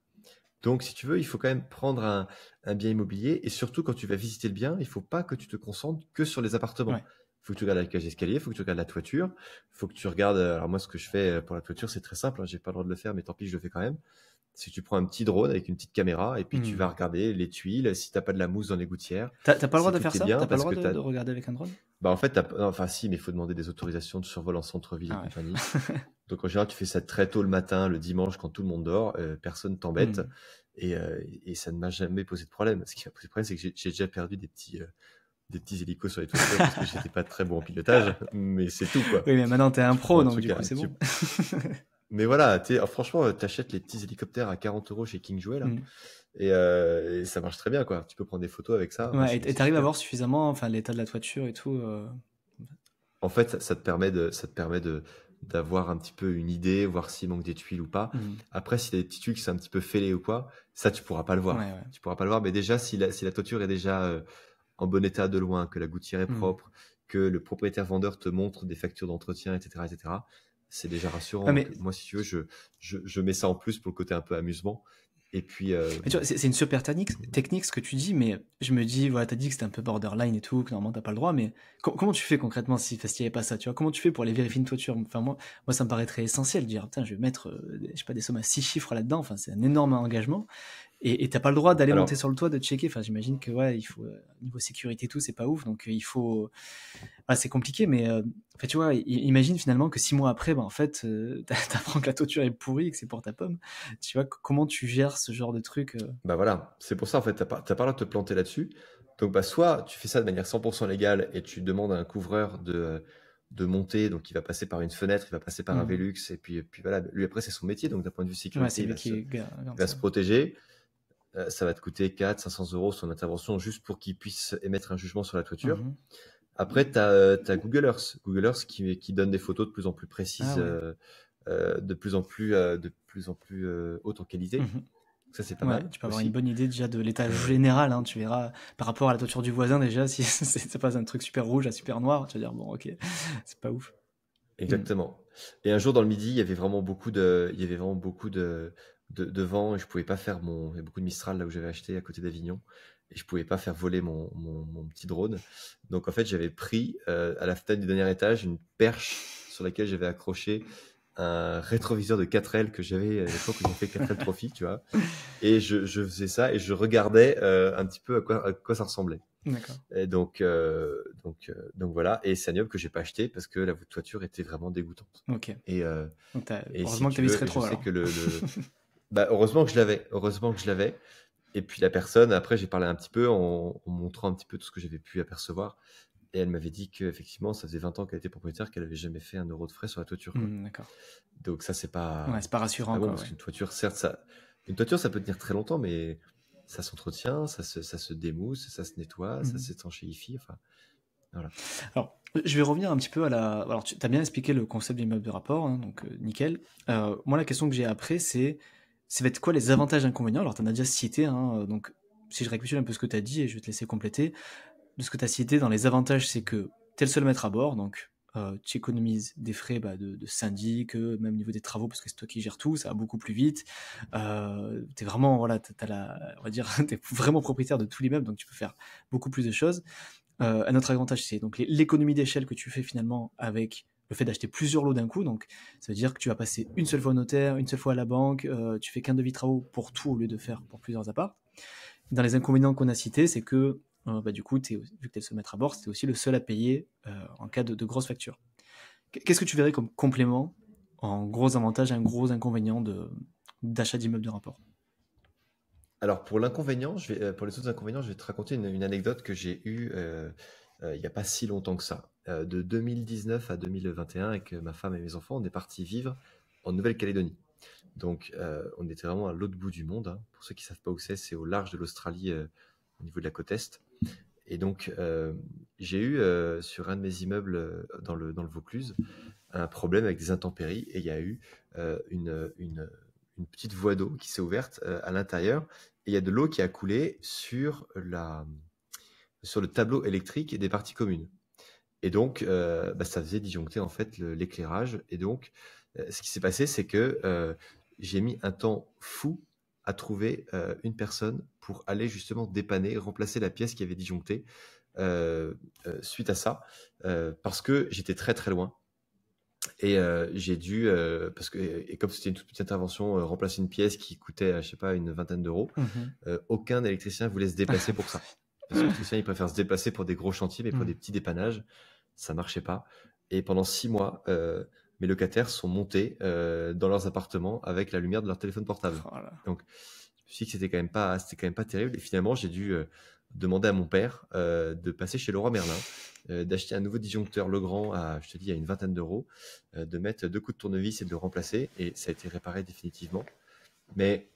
Donc, si tu veux, il faut quand même prendre un bien immobilier, et surtout quand tu vas visiter le bien, il ne faut pas que tu te concentres que sur les appartements. Ouais. Il faut que tu regardes la cage d'escalier, il faut que tu regardes la toiture, il faut que tu regardes... Alors moi, ce que je fais pour la toiture, c'est très simple, hein, j'ai pas le droit de le faire, mais tant pis, je le fais quand même. C'est que tu prends un petit drone avec une petite caméra, et puis tu vas regarder les tuiles, si t'as pas de la mousse dans les gouttières. T'as pas le droit de tout faire est ça? bien, T'as pas le parce droit que de regarder avec un drone? Bah en fait, enfin si, mais il faut demander des autorisations de survol en centre-ville et Ah ouais. compagnie. Donc en général, tu fais ça très tôt le matin, le dimanche, quand tout le monde dort, personne t'embête, et ça ne m'a jamais posé de problème. Ce qui m'a posé de problème, c'est que j'ai déjà perdu des petits hélicos sur les toitures parce que j'étais pas très bon en pilotage, mais c'est tout quoi. Oui, mais maintenant t'es un Tu prends pro, donc truc du coup c'est bon. Mais voilà, franchement, t'achètes les petits hélicoptères à 40 € chez King Jouet là, et ça marche très bien quoi. Tu peux prendre des photos avec ça. Ouais, et t'arrives à voir suffisamment, enfin l'état de la toiture et tout. En fait, ça te permet d'avoir un petit peu une idée, voir s'il manque des tuiles ou pas. Après, s'il y a des petits tuiles qui sont un petit peu fêlés ou quoi, ça tu pourras pas le voir. Ouais. Tu pourras pas le voir, mais déjà si la toiture est déjà en bon état de loin, que la gouttière est propre, que le propriétaire vendeur te montre des factures d'entretien, etc., c'est déjà rassurant. Mais... Donc, moi, si tu veux, je mets ça en plus pour le côté un peu amusement. Et puis, mais tu vois, c'est une super technique ce que tu dis, mais je me dis, voilà, t'as dit que c'était un peu borderline et tout, que normalement t'as pas le droit, mais comment tu fais concrètement s'il n'y avait pas ça, tu vois? Comment tu fais pour aller vérifier une toiture? Enfin, moi, ça me paraîtrait essentiel de dire, putain, je vais mettre, je sais pas, des sommes à 6 chiffres là-dedans, enfin, c'est un énorme engagement. Et t'as pas le droit d'aller monter sur le toit, de checker. Enfin, j'imagine que ouais, il faut niveau sécurité et tout, c'est pas ouf, donc il faut. C'est compliqué, mais en fait, tu vois, imagine finalement que 6 mois après, bah, en fait, t'apprends que la toiture est pourrie et que c'est pour ta pomme. Tu vois, comment tu gères ce genre de truc Bah voilà, c'est pour ça en fait, t'as pas le droit de te planter là-dessus. Donc bah soit tu fais ça de manière 100% légale et tu demandes à un couvreur de monter, donc il va passer par une fenêtre, il va passer par un Velux, et puis voilà, lui après c'est son métier, donc d'un point de vue sécurité, il va se protéger. Ça va te coûter 400-500 € son intervention juste pour qu'il puisse émettre un jugement sur la toiture. Après, tu as Google Earth qui donne des photos de plus en plus précises, de plus en plus haute en qualité. Ça, c'est pas mal. Tu peux avoir une bonne idée déjà de l'état général. Hein, tu verras par rapport à la toiture du voisin déjà, si c'est pas un truc super rouge à super noir, tu vas dire bon, ok, c'est pas ouf. Exactement. Et un jour dans le midi, il y avait vraiment beaucoup de vent, et je pouvais pas faire il y a beaucoup de Mistral là où j'avais acheté à côté d'Avignon, et je pouvais pas faire voler mon petit drone. Donc en fait, j'avais pris à la fenêtre du dernier étage une perche sur laquelle j'avais accroché un rétroviseur de 4L que j'avais à l'époque où j'ai fait 4L Trophy, tu vois. Et je faisais ça et je regardais un petit peu à quoi ça ressemblait. D'accord. Et donc voilà. Et c'est un immeuble que j'ai pas acheté parce que la toiture était vraiment dégoûtante. Ok. Et heureusement que tu avais ce rétro. Je sais que bah, heureusement que je l'avais. Et puis la personne, après, j'ai parlé un petit peu en montrant un petit peu tout ce que j'avais pu apercevoir. Et elle m'avait dit qu'effectivement, ça faisait 20 ans qu'elle était propriétaire, qu'elle avait jamais fait 1 euro de frais sur la toiture, quoi. D'accord. Donc ça, c'est Ouais, pas, c'est pas c'est rassurant, pas bon quoi, parce ouais. qu'une toiture, certes, une toiture, ça peut tenir très longtemps, mais ça s'entretient, ça se démousse, ça se nettoie, ça s'étanchéifie. Enfin, voilà. Alors, je vais revenir un petit peu à la. Alors, tu as bien expliqué le concept d'immeuble de rapport, hein, donc nickel. Moi, la question que j'ai après, c'est ça va être quoi les avantages et inconvénients? Alors, tu en as déjà cité, hein, donc si je récapitule un peu ce que tu as dit et je vais te laisser compléter. De ce que tu as cité, dans les avantages, c'est que tu es le seul maître à bord, donc tu économises des frais de syndic, même au niveau des travaux, parce que c'est toi qui gères tout, ça va beaucoup plus vite. Tu es vraiment, voilà, on va dire, tu es vraiment propriétaire de tout l'immeuble, donc tu peux faire beaucoup plus de choses. Un autre avantage, c'est donc l'économie d'échelle que tu fais finalement avec le fait d'acheter plusieurs lots d'un coup. Donc, ça veut dire que tu vas passer une seule fois au notaire, une seule fois à la banque, tu fais qu'un devis travaux pour tout au lieu de faire pour plusieurs apparts. Dans les inconvénients qu'on a cités, c'est que du coup, vu que tu es le seul maître à bord, c'est aussi le seul à payer en cas de grosses factures. Qu'est-ce que tu verrais comme complément en gros avantage, un gros inconvénient d'achat d'immeubles de rapport? Alors pour l'inconvénient, pour les autres inconvénients, je vais te raconter une anecdote que j'ai eue il n'y a pas si longtemps que ça. De 2019 à 2021, avec ma femme et mes enfants, on est partis vivre en Nouvelle-Calédonie. Donc on était vraiment à l'autre bout du monde, hein. Pour ceux qui ne savent pas où c'est au large de l'Australie, au niveau de la côte Est. Et donc j'ai eu sur un de mes immeubles dans le Vaucluse un problème avec des intempéries et il y a eu une petite voie d'eau qui s'est ouverte à l'intérieur et il y a de l'eau qui a coulé sur le tableau électrique des parties communes. Et donc, ça faisait disjoncter en fait l'éclairage. Et donc, ce qui s'est passé, c'est que j'ai mis un temps fou à trouver une personne pour aller justement dépanner, remplacer la pièce qui avait disjoncté suite à ça, parce que j'étais très très loin. Et j'ai dû, et comme c'était une toute petite intervention, remplacer une pièce qui coûtait, je sais pas, une vingtaine d'euros, aucun électricien voulait se déplacer pour ça. Les électriciens, ils préfèrent se déplacer pour des gros chantiers, mais pour des petits dépannages, ça marchait pas. Et pendant 6 mois, mes locataires sont montés dans leurs appartements avec la lumière de leur téléphone portable. Voilà. Donc, je me suis dit que c'était quand même pas terrible. Et finalement, j'ai dû demander à mon père de passer chez Leroy Merlin, d'acheter un nouveau disjoncteur Legrand à, je te dis, à une vingtaine d'euros, de mettre 2 coups de tournevis et de le remplacer. Et ça a été réparé définitivement. Mais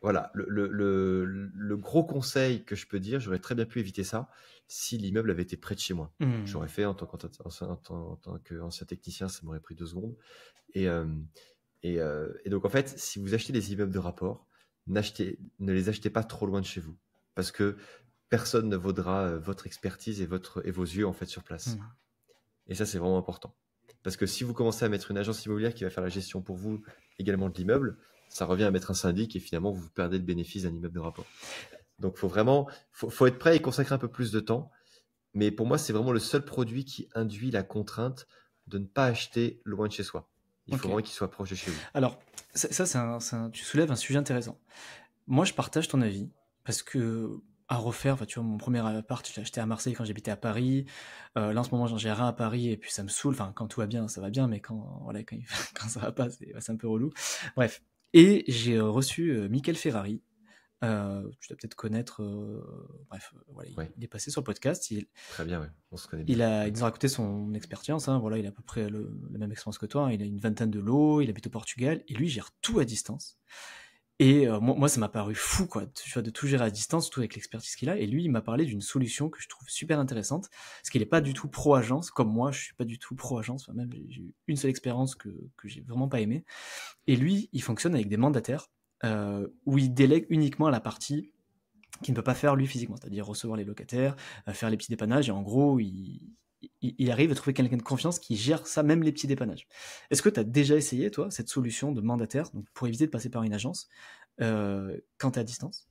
voilà, le gros conseil que je peux dire, j'aurais très bien pu éviter ça si l'immeuble avait été près de chez moi. J'aurais fait en tant qu'ancien technicien, ça m'aurait pris 2 secondes. Et donc en fait, si vous achetez des immeubles de rapport, ne les achetez pas trop loin de chez vous, parce que personne ne vaudra votre expertise et vos yeux en fait sur place. Et ça, c'est vraiment important. Parce que si vous commencez à mettre une agence immobilière qui va faire la gestion pour vous également de l'immeuble, ça revient à mettre un syndic et finalement vous perdez le bénéfice d'un immeuble de rapport. Donc faut être prêt et consacrer un peu plus de temps. Mais pour moi, c'est vraiment le seul produit qui induit la contrainte de ne pas acheter loin de chez soi. Il faut vraiment qu'il soit proche de chez vous. Alors, tu soulèves un sujet intéressant. Moi, je partage ton avis, parce que à refaire, tu vois, mon premier appart, je l'ai acheté à Marseille quand j'habitais à Paris. Là, en ce moment, j'en gère un à Paris, et puis ça me saoule. Enfin, quand tout va bien, ça va bien, mais quand ça va pas, c'est un peu relou. Bref. Et j'ai reçu Michael Ferrari. Tu dois peut-être connaître. Voilà, il est passé sur le podcast. Très bien, ouais. On se connaît bien. Il nous a raconté son expérience. Hein, voilà, il a à peu près la même expérience que toi. Hein. Il a une vingtaine de lots. Il habite au Portugal et lui il gère tout à distance. Et moi, ça m'a paru fou, quoi, de tout gérer à distance, surtout avec l'expertise qu'il a. Et lui, il m'a parlé d'une solution que je trouve super intéressante, parce qu'il n'est pas du tout pro-agence, comme moi, je suis pas du tout pro-agence. Enfin, même, j'ai eu une seule expérience que j'ai vraiment pas aimée. Et lui, il fonctionne avec des mandataires, où il délègue uniquement la partie qu'il ne peut pas faire lui physiquement, c'est-à-dire recevoir les locataires, faire les petits dépannages, et en gros, il arrive à trouver quelqu'un de confiance qui gère ça, même les petits dépannages. Est-ce que tu as déjà essayé, toi, cette solution de mandataire, donc pour éviter de passer par une agence, quand tu es à distance?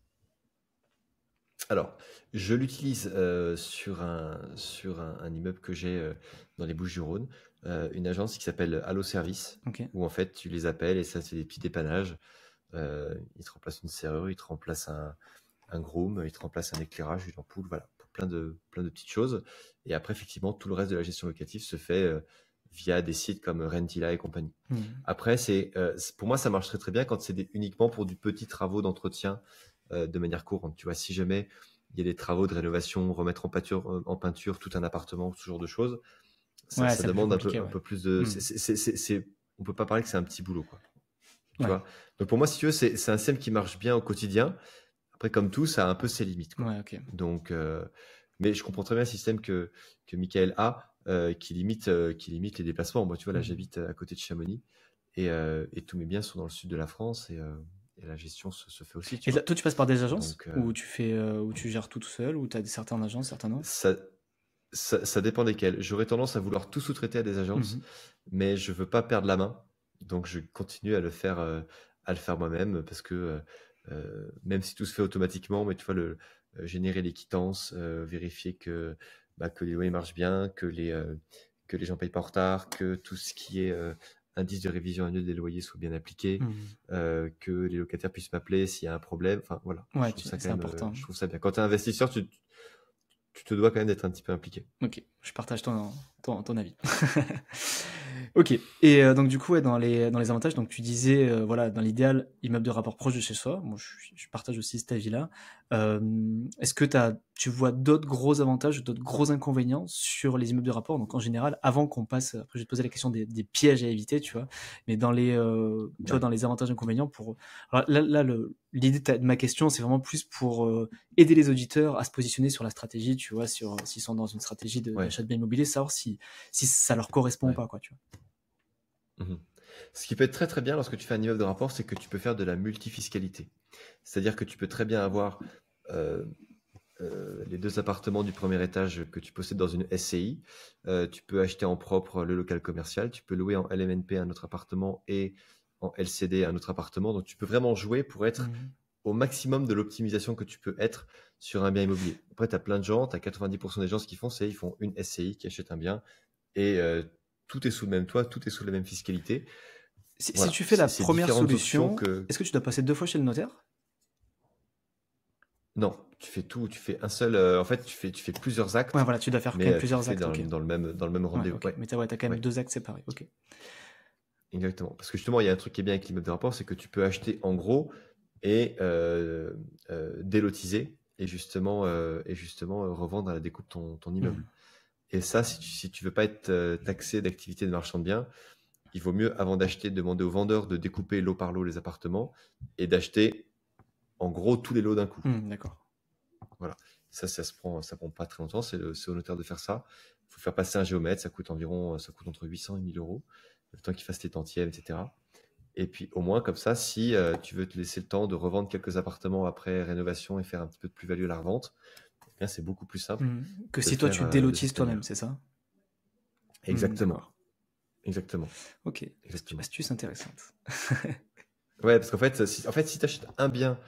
Alors, je l'utilise sur un immeuble que j'ai dans les Bouches-du-Rhône, une agence qui s'appelle Allo Service, où en fait tu les appelles et ça c'est des petits dépannages. Ils te remplacent une serrure, ils te remplacent un groom, ils te remplacent un éclairage, une ampoule, voilà, pour plein de petites choses. Et après, effectivement, tout le reste de la gestion locative se fait via des sites comme Rentila et compagnie. Après, pour moi, ça marche très très bien quand c'est uniquement pour du petit travaux d'entretien de manière courante. Tu vois, si jamais il y a des travaux de rénovation, remettre en peinture tout un appartement, ce genre de choses, ça Ouais, c'est un peu plus demande compliqué, un ouais. peu plus de. Hmm. On peut pas parler que c'est un petit boulot, quoi. Tu Ouais, vois. Donc pour moi, si tu veux, c'est un système qui marche bien au quotidien. Après, comme tout, ça a un peu ses limites, quoi. ouais, ok. Donc, mais je comprends très bien le système que Michael a, qui limite les déplacements. Moi, tu vois, là, Hmm. j'habite à côté de Chamonix et tous mes biens sont dans le sud de la France et la gestion se fait aussi, tu Et là, vois. toi, tu passes par des agences Donc, ou où tu gères tout seul, ou tu as certains agences, certains non? ça, ça dépend desquels. J'aurais tendance à vouloir tout sous-traiter à des agences, Mhm. mais je veux pas perdre la main. Donc, je continue à le faire moi-même parce que même si tout se fait automatiquement, mais tu vois, générer les quittances, vérifier que les loyers marchent bien, que les gens payent pas en retard, que tout ce qui est indice de révision annuelle des loyers soit bien appliqué, Mhm. que les locataires puissent m'appeler s'il y a un problème. Enfin, voilà, je Ouais, trouve ça quand c'est même, important. je trouve ça bien. Quand tu es investisseur, tu te dois quand même d'être un petit peu impliqué. Ok, je partage ton avis. Ok, et donc du coup, ouais, dans les avantages, donc tu disais, voilà, dans l'idéal, immeuble de rapport proche de chez soi. Moi, je partage aussi cet avis-là. Est-ce que tu vois d'autres gros avantages ou d'autres gros inconvénients sur les immeubles de rapport? Donc en général, avant qu'on passe, après je vais te poser la question des pièges à éviter, tu vois, mais tu vois, Ouais. dans les avantages et inconvénients, alors là, l'idée de ma question, c'est vraiment plus pour aider les auditeurs à se positionner sur la stratégie, tu vois, s'ils sont dans une stratégie Ouais, d'achat de biens immobiliers, savoir si ça leur correspond ou ouais. pas, quoi, tu vois. Mhm. Ce qui peut être très très bien lorsque tu fais un immeuble de rapport, c'est que tu peux faire de la multifiscalité. C'est-à-dire que tu peux très bien avoir euh, les 2 appartements du premier étage que tu possèdes dans une SCI. Tu peux acheter en propre le local commercial. Tu peux louer en LMNP un autre appartement et en LCD un autre appartement. Donc tu peux vraiment jouer pour être Mhm. au maximum de l'optimisation que tu peux être sur un bien immobilier. Après, tu as plein de gens, tu as 90% des gens, ce qu'ils font, c'est ils font une SCI qui achètent un bien et tout est sous le même toit, tout est sous la même fiscalité. Si Voilà, tu fais la c'est première différentes options solution, que. est-ce que tu dois passer 2 fois chez le notaire? Non, tu fais tout, tu fais un seul. En fait, tu fais plusieurs Ouais, actes, voilà, tu dois faire quand mais même tu le plusieurs fais actes, ok. dans le même Ouais, rendez-vous. ok. Ouais, Mais t'as quand même ouais, 2 actes séparés, ok. exactement. Parce que justement, il y a un truc qui est bien avec l'immeuble de rapport, c'est que tu peux acheter en gros et délotiser et justement revendre à la découpe ton immeuble. Mhm. Et ça, si tu veux pas être taxé d'activité de marchand de biens, il vaut mieux, avant d'acheter, demander au vendeur de découper lot par lot les appartements et d'acheter en gros tous les lots d'un coup. D'accord. Voilà. Ça prend pas très longtemps. C'est au notaire de faire ça. Il faut faire passer un géomètre. Ça coûte entre 800 et 1000 euros. Le temps qu'il fasse les tantièmes, etc. Et puis, au moins, comme ça, si tu veux te laisser le temps de revendre quelques appartements après rénovation et faire un petit peu de plus-value à la revente, eh bien, c'est beaucoup plus simple Mhm. Que de le si toi faire tu de délotises cette toi-même, manière. c'est ça? Exactement. D'accord. Exactement. Ok. Exactement. Astuce intéressante. Ouais, parce qu'en fait, si tu achètes un bien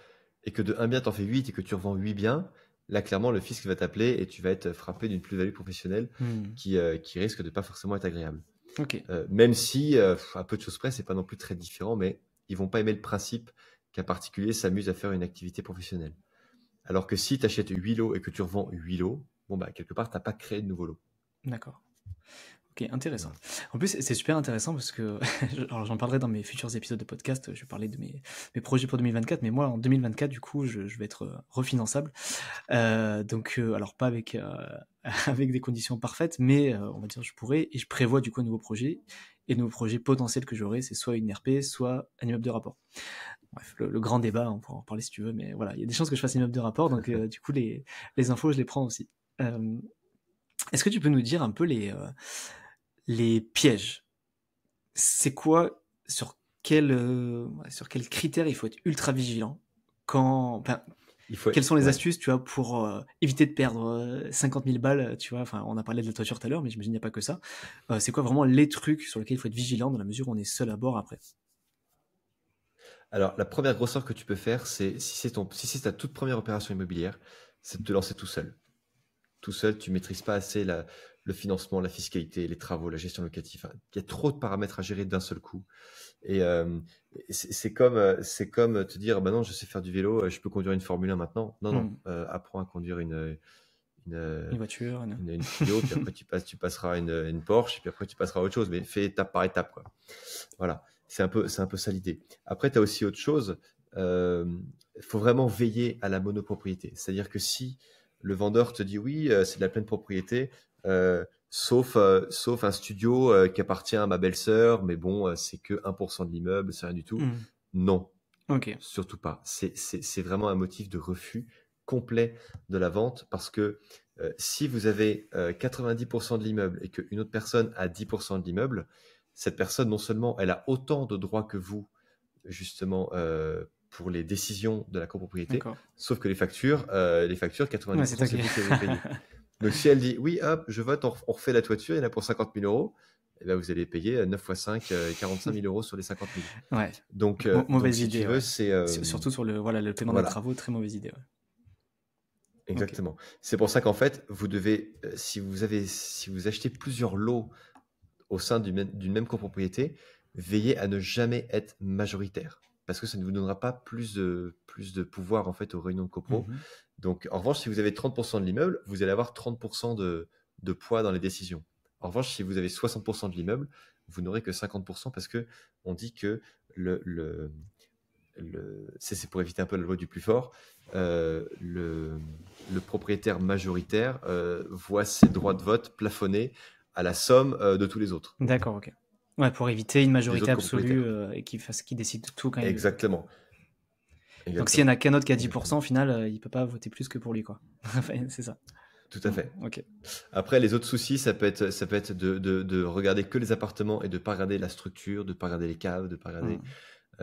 et que de un bien, tu en fais 8 et que tu revends 8 biens, là, clairement, le fisc va t'appeler et tu vas être frappé d'une plus-value professionnelle Hmm. qui risque de pas forcément être agréable. Ok. Même si, à peu de choses près, c'est pas non plus très différent, mais ils vont pas aimer le principe qu'un particulier s'amuse à faire une activité professionnelle. Alors que si tu achètes 8 lots et que tu revends 8 lots, bon, bah, quelque part, t'as pas créé de nouveaux lots. D'accord. Ok, intéressant. Voilà. En plus, c'est super intéressant parce que, alors j'en parlerai dans mes futurs épisodes de podcast, je vais parler de mes projets pour 2024, mais moi en 2024, du coup, je vais être refinançable. Donc, alors pas avec, avec des conditions parfaites, mais on va dire je pourrais, et je prévois du coup un nouveau projet, et le nouveau projet potentiel que j'aurai, c'est soit une RP, soit un immeuble de rapport. Bref, le grand débat, on pourra en parler si tu veux, mais voilà, il y a des chances que je fasse un immeuble de rapport, donc du coup, les infos, je les prends aussi. Euh, Est-ce que tu peux nous dire un peu les pièges? C'est quoi, sur quels critères il faut être ultra vigilant enfin, Il faut, quelles sont les ouais. astuces, tu vois, pour éviter de perdre 50 000 balles, tu vois, enfin, on a parlé de la toiture tout à l'heure, mais j'imagine qu'il n'y a pas que ça. C'est quoi vraiment les trucs sur lesquels il faut être vigilant dans la mesure où on est seul à bord après? Alors, la première grosseur que tu peux faire, si c'est ta toute première opération immobilière, c'est de te lancer tout seul. Tout seul, tu maîtrises pas assez le financement, la fiscalité, les travaux, la gestion locative. Enfin, il y a trop de paramètres à gérer d'un seul coup. Et c'est comme te dire, bah non, je sais faire du vélo, je peux conduire une Formule 1 maintenant. Non, non, Hmm. apprends à conduire une, Une voiture, une Clio, puis après tu passeras une Porsche, puis après tu passeras à autre chose, mais fais étape par étape, quoi. Voilà, c'est un peu ça l'idée. Après, tu as aussi autre chose. il faut vraiment veiller à la monopropriété. C'est-à-dire que si le vendeur te dit oui, c'est de la pleine propriété, sauf un studio qui appartient à ma belle-sœur, mais bon, c'est que 1% de l'immeuble, c'est rien du tout. Hmm. Non, Ok. surtout pas. C'est vraiment un motif de refus complet de la vente parce que si vous avez 90% de l'immeuble et qu'une autre personne a 10% de l'immeuble, cette personne, non seulement elle a autant de droits que vous, justement, pour les décisions de la copropriété, D'accord. sauf que les factures, Ouais, c'est toi 90%, c'est qui. vous qui avez payé. Donc si elle dit oui, hop, je vote, on refait la toiture, il y en a pour 50 000 euros, et ben vous allez payer 9 fois 5, 45 000 euros sur les 50 000. Ouais. Donc Mauvaise si tu idée, veux, ouais. c'est... Surtout sur le paiement des voilà, travaux, très mauvaise idée, ouais. Ok. exactement. C'est pour ça qu'en fait, vous devez, si vous achetez plusieurs lots au sein d'une même copropriété, veillez à ne jamais être majoritaire. Parce que ça ne vous donnera pas plus de pouvoir en fait aux réunions de copro. Mhm. Donc en revanche, si vous avez 30% de l'immeuble, vous allez avoir 30% de poids dans les décisions. En revanche, si vous avez 60% de l'immeuble, vous n'aurez que 50% parce que on dit que c'est pour éviter un peu la loi du plus fort, le propriétaire majoritaire voit ses droits de vote plafonnés à la somme de tous les autres, D'accord, ok. Ouais, pour éviter une des majorité autres absolue copropriétaires. et qu'il décide de tout quand il veut. Ok. Exactement, Donc s'il y en a exactement, qu'un autre qui a 10%, exactement. au final, il peut pas voter plus que pour lui, quoi. Enfin, c'est ça. Tout à fait. Ok. Après, les autres soucis, ça peut être de regarder que les appartements et de pas regarder la structure, de pas regarder les caves, Hmm.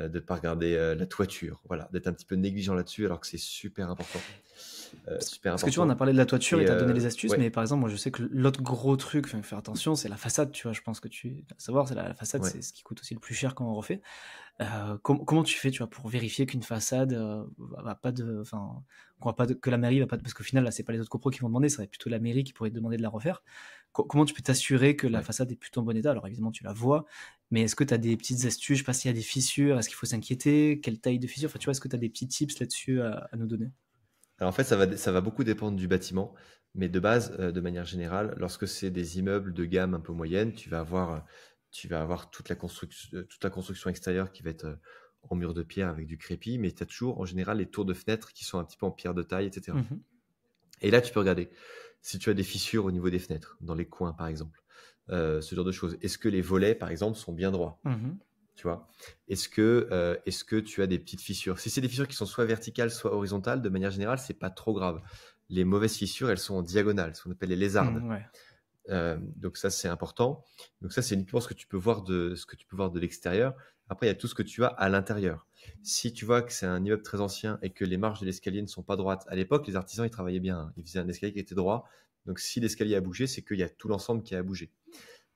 de pas regarder la toiture. Voilà, d'être un petit peu négligent là-dessus, alors que c'est super important. Super Parce que tu vois, on a important. parlé de la toiture et Et tu as donné les astuces, ouais, mais par exemple, moi je sais que l'autre gros truc, enfin, faire attention, c'est la façade, tu vois. Je pense que tu dois savoir, c'est la façade, ouais. c'est ce qui coûte aussi le plus cher quand on refait. Comment tu fais, tu vois, pour vérifier qu'une façade va pas de, enfin, que la mairie va pas, parce qu'au final, là, c'est pas les autres copros qui vont demander, ça va être plutôt la mairie qui pourrait te demander de la refaire. Comment tu peux t'assurer que la Ouais. façade est plutôt en bon état? Alors évidemment, tu la vois, mais est-ce que tu as des petites astuces? Je sais pas s'il y a des fissures, est-ce qu'il faut s'inquiéter? Quelle taille de fissure? Enfin, tu vois, est-ce que tu as des petits tips là-dessus à nous donner? Alors en fait, ça va beaucoup dépendre du bâtiment, mais de base, de manière générale, lorsque c'est des immeubles de gamme un peu moyenne, tu vas avoir toute la construction extérieure qui va être en mur de pierre avec du crépi, mais tu as toujours en général les tours de fenêtres qui sont un petit peu en pierre de taille, etc. Mhm. Et là, tu peux regarder si tu as des fissures au niveau des fenêtres, dans les coins par exemple, ce genre de choses. Est-ce que les volets, par exemple, sont bien droits? Mhm. Tu vois? Est-ce que tu as des petites fissures? Si c'est des fissures qui sont soit verticales, soit horizontales, de manière générale, c'est pas trop grave. Les mauvaises fissures, elles sont en diagonale, ce qu'on appelle les lézardes. Ouais. Donc ça, c'est important. Donc ça, c'est uniquement ce que tu peux voir de l'extérieur. Après, il y a tout ce que tu as à l'intérieur. Si tu vois que c'est un immeuble très ancien et que les marches de l'escalier ne sont pas droites, à l'époque, les artisans, ils travaillaient bien, hein. Ils faisaient un escalier qui était droit. Donc si l'escalier a bougé, c'est qu'il y a tout l'ensemble qui a bougé.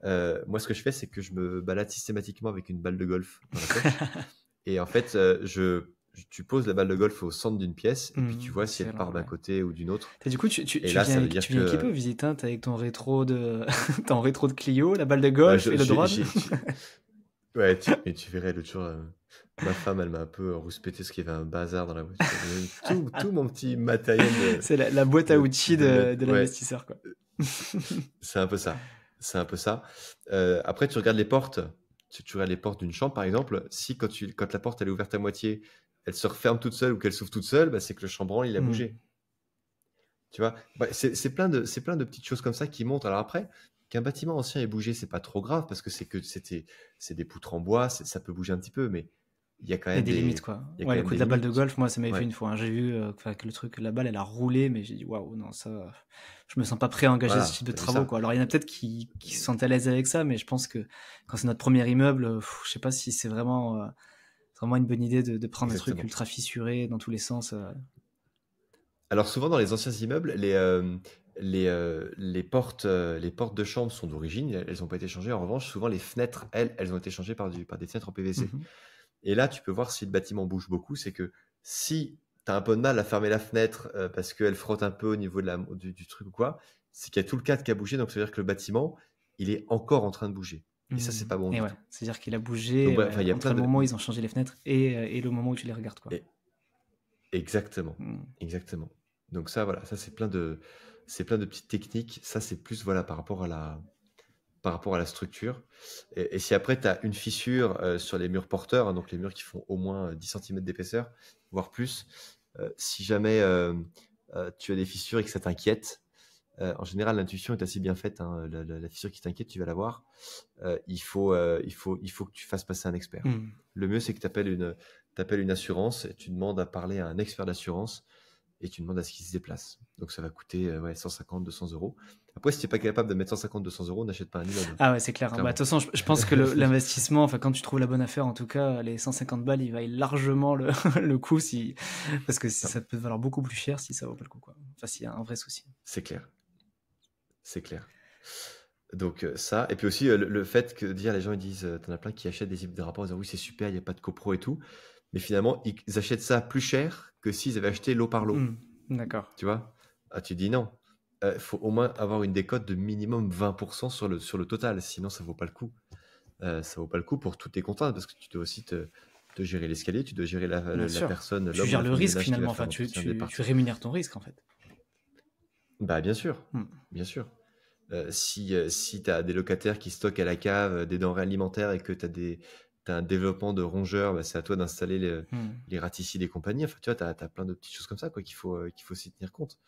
Moi, ce que je fais, c'est que je me balade systématiquement avec une balle de golf dans la poche. Et en fait, tu poses la balle de golf au centre d'une pièce et puis tu vois si elle Excellent, part d'un ouais. côté ou d'une autre. Du coup, tu, tu, Et tu là, viens, ça veut dire tu viens équipé que aux visites, hein, t'es avec ton rétro de, ton rétro de Clio, la balle de bah, golf et le drone. ouais, mais tu verrais l'autre jour, ma femme, elle m'a un peu rouspété parce qu'il y avait un bazar dans la voiture. Il y avait tout mon petit matériel C'est la boîte à de, outils de ouais, l'investisseur, quoi. c'est un peu ça. C'est un peu ça. Après, tu regardes les portes. Tu regardes les portes d'une chambre, par exemple. Si quand la porte elle est ouverte à moitié, elle se referme toute seule ou qu'elle s'ouvre toute seule, bah, c'est que le chambranle il a Hmm. bougé. Tu vois? Bah, c'est plein de petites choses comme ça qui montrent. Alors après, qu'un bâtiment ancien ait bougé, c'est pas trop grave parce que c'est des poutres en bois, ça peut bouger un petit peu, mais il y a quand Il y a même des limites, des, quoi. il y a Ouais, quand le même coup des de la balle de limites. golf, moi, ça m'avait fait Ouais, une fois, hein. J'ai vu enfin, que le truc, la balle, elle a roulé, mais j'ai dit, waouh, non, ça, je me sens pas prêt à engager ce voilà, type de t'as vu travaux, ça. quoi. Alors, il y en a peut-être qui se sentent à l'aise avec ça, mais je pense que quand c'est notre premier immeuble, je sais pas si c'est vraiment une bonne idée de prendre un truc Exactement. ultra fissuré dans tous les sens. Alors souvent dans les anciens immeubles, les portes de chambre sont d'origine, elles n'ont pas été changées. En revanche, souvent les fenêtres, elles ont été changées par des fenêtres en PVC. Mhm. Et là, tu peux voir si le bâtiment bouge beaucoup, c'est que si tu as un peu de mal à fermer la fenêtre parce qu'elle frotte un peu au niveau du truc ou quoi, c'est qu'il y a tout le cadre qui a bougé, donc ça veut dire que le bâtiment, il est encore en train de bouger. Et ça, c'est Mhm. pas bon Et du ouais, tout. c'est-à-dire qu'il a Donc bougé bref, enfin, il y a entre plein le de... moment où ils ont changé les fenêtres et le moment où tu les regardes, quoi. et- Exactement, Mhm. exactement. Donc ça, voilà, ça c'est plein de petites techniques. Ça c'est plus voilà par rapport par rapport à la structure. Et si après, tu as une fissure sur les murs porteurs, hein, donc les murs qui font au moins 10 cm d'épaisseur, voire plus, si jamais tu as des fissures et que ça t'inquiète, en général, l'intuition est assez bien faite, hein. La fissure qui t'inquiète, tu vas la voir. Il faut que tu fasses passer un expert. Hmm. Le mieux, c'est que tu appelles une assurance et tu demandes à parler à un expert d'assurance et tu demandes à ce qu'il se déplace. Donc ça va coûter 150, 200 euros. Après, si tu n'es pas capable de mettre 150, 200 euros, n'achète pas un immeuble. Ah ouais, c'est clair. Bah, de Clairement. toute façon, je pense que l'investissement, enfin, quand tu trouves la bonne affaire, en tout cas, les 150 balles, il vaille largement le coup parce que ça peut valoir beaucoup plus cher si ça vaut pas le coup, quoi. Enfin, s'il y a un vrai souci. C'est clair. C'est clair. Donc ça, et puis aussi le fait que dire les gens ils disent, t'en as plein qui achètent des immeubles de rapport en disant oui c'est super, il n'y a pas de copro et tout, mais finalement ils achètent ça plus cher que s'ils avaient acheté lot par lot. Hmm. D'accord. Tu vois? Ah, tu dis non. Faut au moins avoir une décote de minimum 20% sur le total, sinon ça vaut pas le coup. Ça vaut pas le coup pour toutes tes contraintes, parce que tu dois aussi te gérer l'escalier, tu dois gérer Bien la sûr. personne, Tu l'homme ou gères la le femme de risque ménage qui va finalement. faire Enfin, tu l'entretien des parties. rémunères ton risque en fait. Bah bien sûr, Hmm. bien sûr. Si tu as des locataires qui stockent à la cave des denrées alimentaires et que t'as un développement de rongeurs, bah, c'est à toi d'installer Hmm. les raticides et compagnie. Enfin, tu vois, tu as plein de petites choses comme ça quoi, qu'il faut s'y tenir compte.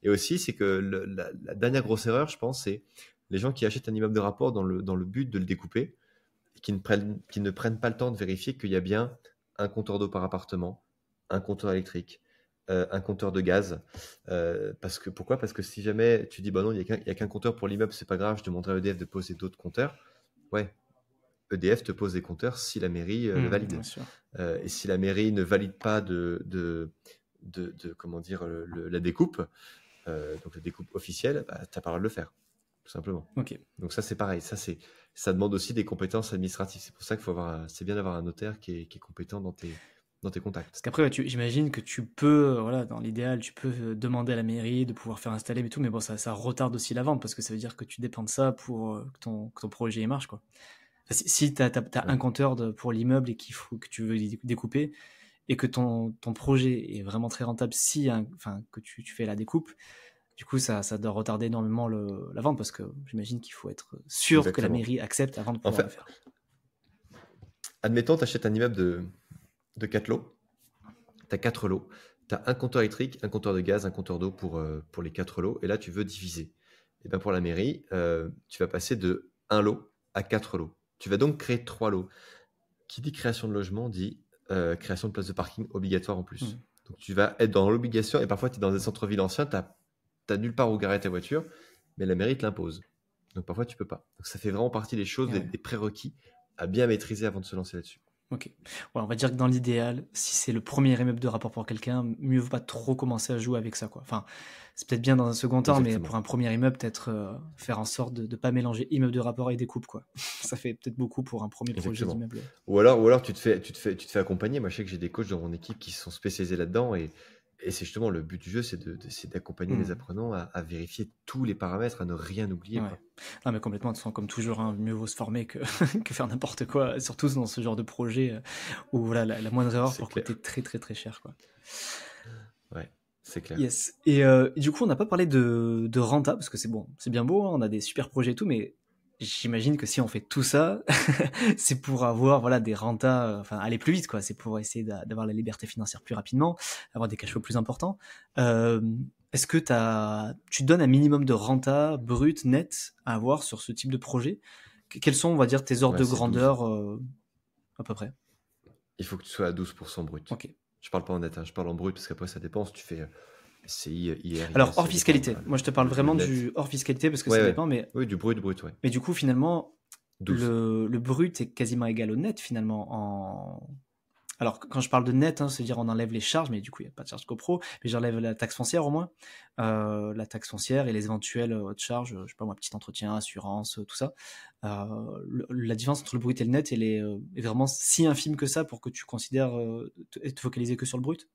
Et aussi, c'est que la dernière grosse erreur, je pense, c'est les gens qui achètent un immeuble de rapport dans le but de le découper et qui ne prennent pas le temps de vérifier qu'il y a bien un compteur d'eau par appartement, un compteur électrique, un compteur de gaz. Pourquoi? Parce que si jamais tu dis bah non, il n'y a qu'un compteur pour l'immeuble, c'est pas grave, je demanderai à EDF de poser d'autres compteurs. Ouais, EDF te pose des compteurs si la mairie le valide. Bien sûr. Et si la mairie ne valide pas comment dire, la découpe, donc la découpe officielle, bah, tu n'as pas le droit de le faire, tout simplement. Ok. Donc ça, c'est pareil. Ça demande aussi des compétences administratives. C'est pour ça qu'il c'est bien d'avoir un notaire qui est compétent dans tes contacts. Parce qu'après, j'imagine que tu peux, voilà, dans l'idéal, tu peux demander à la mairie de pouvoir faire installer mais tout, mais bon, ça retarde aussi la vente parce que ça veut dire que tu dépends de ça pour que ton projet y marche, quoi. Enfin, si t'as Ouais. un compteur pour l'immeuble et qu'il faut que tu veux découper et que ton projet est vraiment très rentable que tu fais la découpe, du coup, ça doit retarder énormément la vente parce que j'imagine qu'il faut être sûr que la Exactement. mairie accepte avant de En pouvoir le fait, faire. admettons, tu achètes un immeuble de 4 lots. Tu as 4 lots. Tu as un compteur électrique, un compteur de gaz, un compteur d'eau pour les 4 lots. Et là, tu veux diviser. Et bien pour la mairie, tu vas passer de 1 lot à 4 lots. Tu vas donc créer 3 lots. Qui dit création de logement dit création de places de parking obligatoire en plus. Donc tu vas être dans l'obligation, et parfois tu es dans des centres-villes anciens, tu n'as nulle part où garer ta voiture, mais la mairie te l'impose. Donc parfois tu peux pas. Donc ça fait vraiment partie des choses, des prérequis à bien maîtriser avant de se lancer là-dessus. Ok. Ouais, on va dire que dans l'idéal, si c'est le premier immeuble de rapport pour quelqu'un, mieux vaut pas trop commencer à jouer avec ça, quoi. Enfin, c'est peut-être bien dans un second temps, mais Exactement. pour un premier immeuble, peut-être faire en sorte de ne pas mélanger immeuble de rapport et découpe, quoi. Ça fait peut-être beaucoup pour un premier projet Exactement. d'immeuble. Ou alors tu te fais accompagner. Moi je sais que j'ai des coachs dans mon équipe qui sont spécialisés là-dedans et c'est justement le but du jeu, c'est d'accompagner les apprenants à vérifier tous les paramètres, à ne rien oublier. Ouais. Quoi. Non, mais complètement, de toute façon, comme toujours, hein, mieux vaut se former que, que faire n'importe quoi, surtout dans ce genre de projet où voilà, la moindre erreur C'est peut clair. coûter très très très cher, quoi. Ouais, c'est clair. Yes. Et du coup, on n'a pas parlé de renta, parce que c'est bon, c'est bien beau, hein, on a des super projets et tout, mais j'imagine que si on fait tout ça, c'est pour avoir voilà, des rentas, enfin aller plus vite, quoi. C'est pour essayer d'avoir la liberté financière plus rapidement, avoir des cash flows plus importants. Est-ce que tu donnes un minimum de renta brut, net à avoir sur ce type de projet? Quels sont, on va dire, tes ordres de C'est 12. grandeur à peu près? Il faut que tu sois à 12% brut. Ok. Je parle pas en net, hein, je parle en brut parce qu'après ça dépend si tu fais CI, IR, Alors, IS, hors ça fiscalité. dépend, Moi, je te parle le vraiment net. du hors fiscalité parce que Ouais, ça ouais. dépend, mais Oui, du brut, ouais. mais du coup, finalement, 12. le brut est quasiment égal au net, finalement. Alors, quand je parle de net, hein, c'est-à-dire on enlève les charges, mais du coup, il n'y a pas de charge copro, mais j'enlève la taxe foncière au moins. La taxe foncière et les éventuelles autres charges, je sais pas moi, petit entretien, assurance, tout ça. La différence entre le brut et le net, elle est vraiment si infime que ça pour que tu considères te focaliser que sur le brut?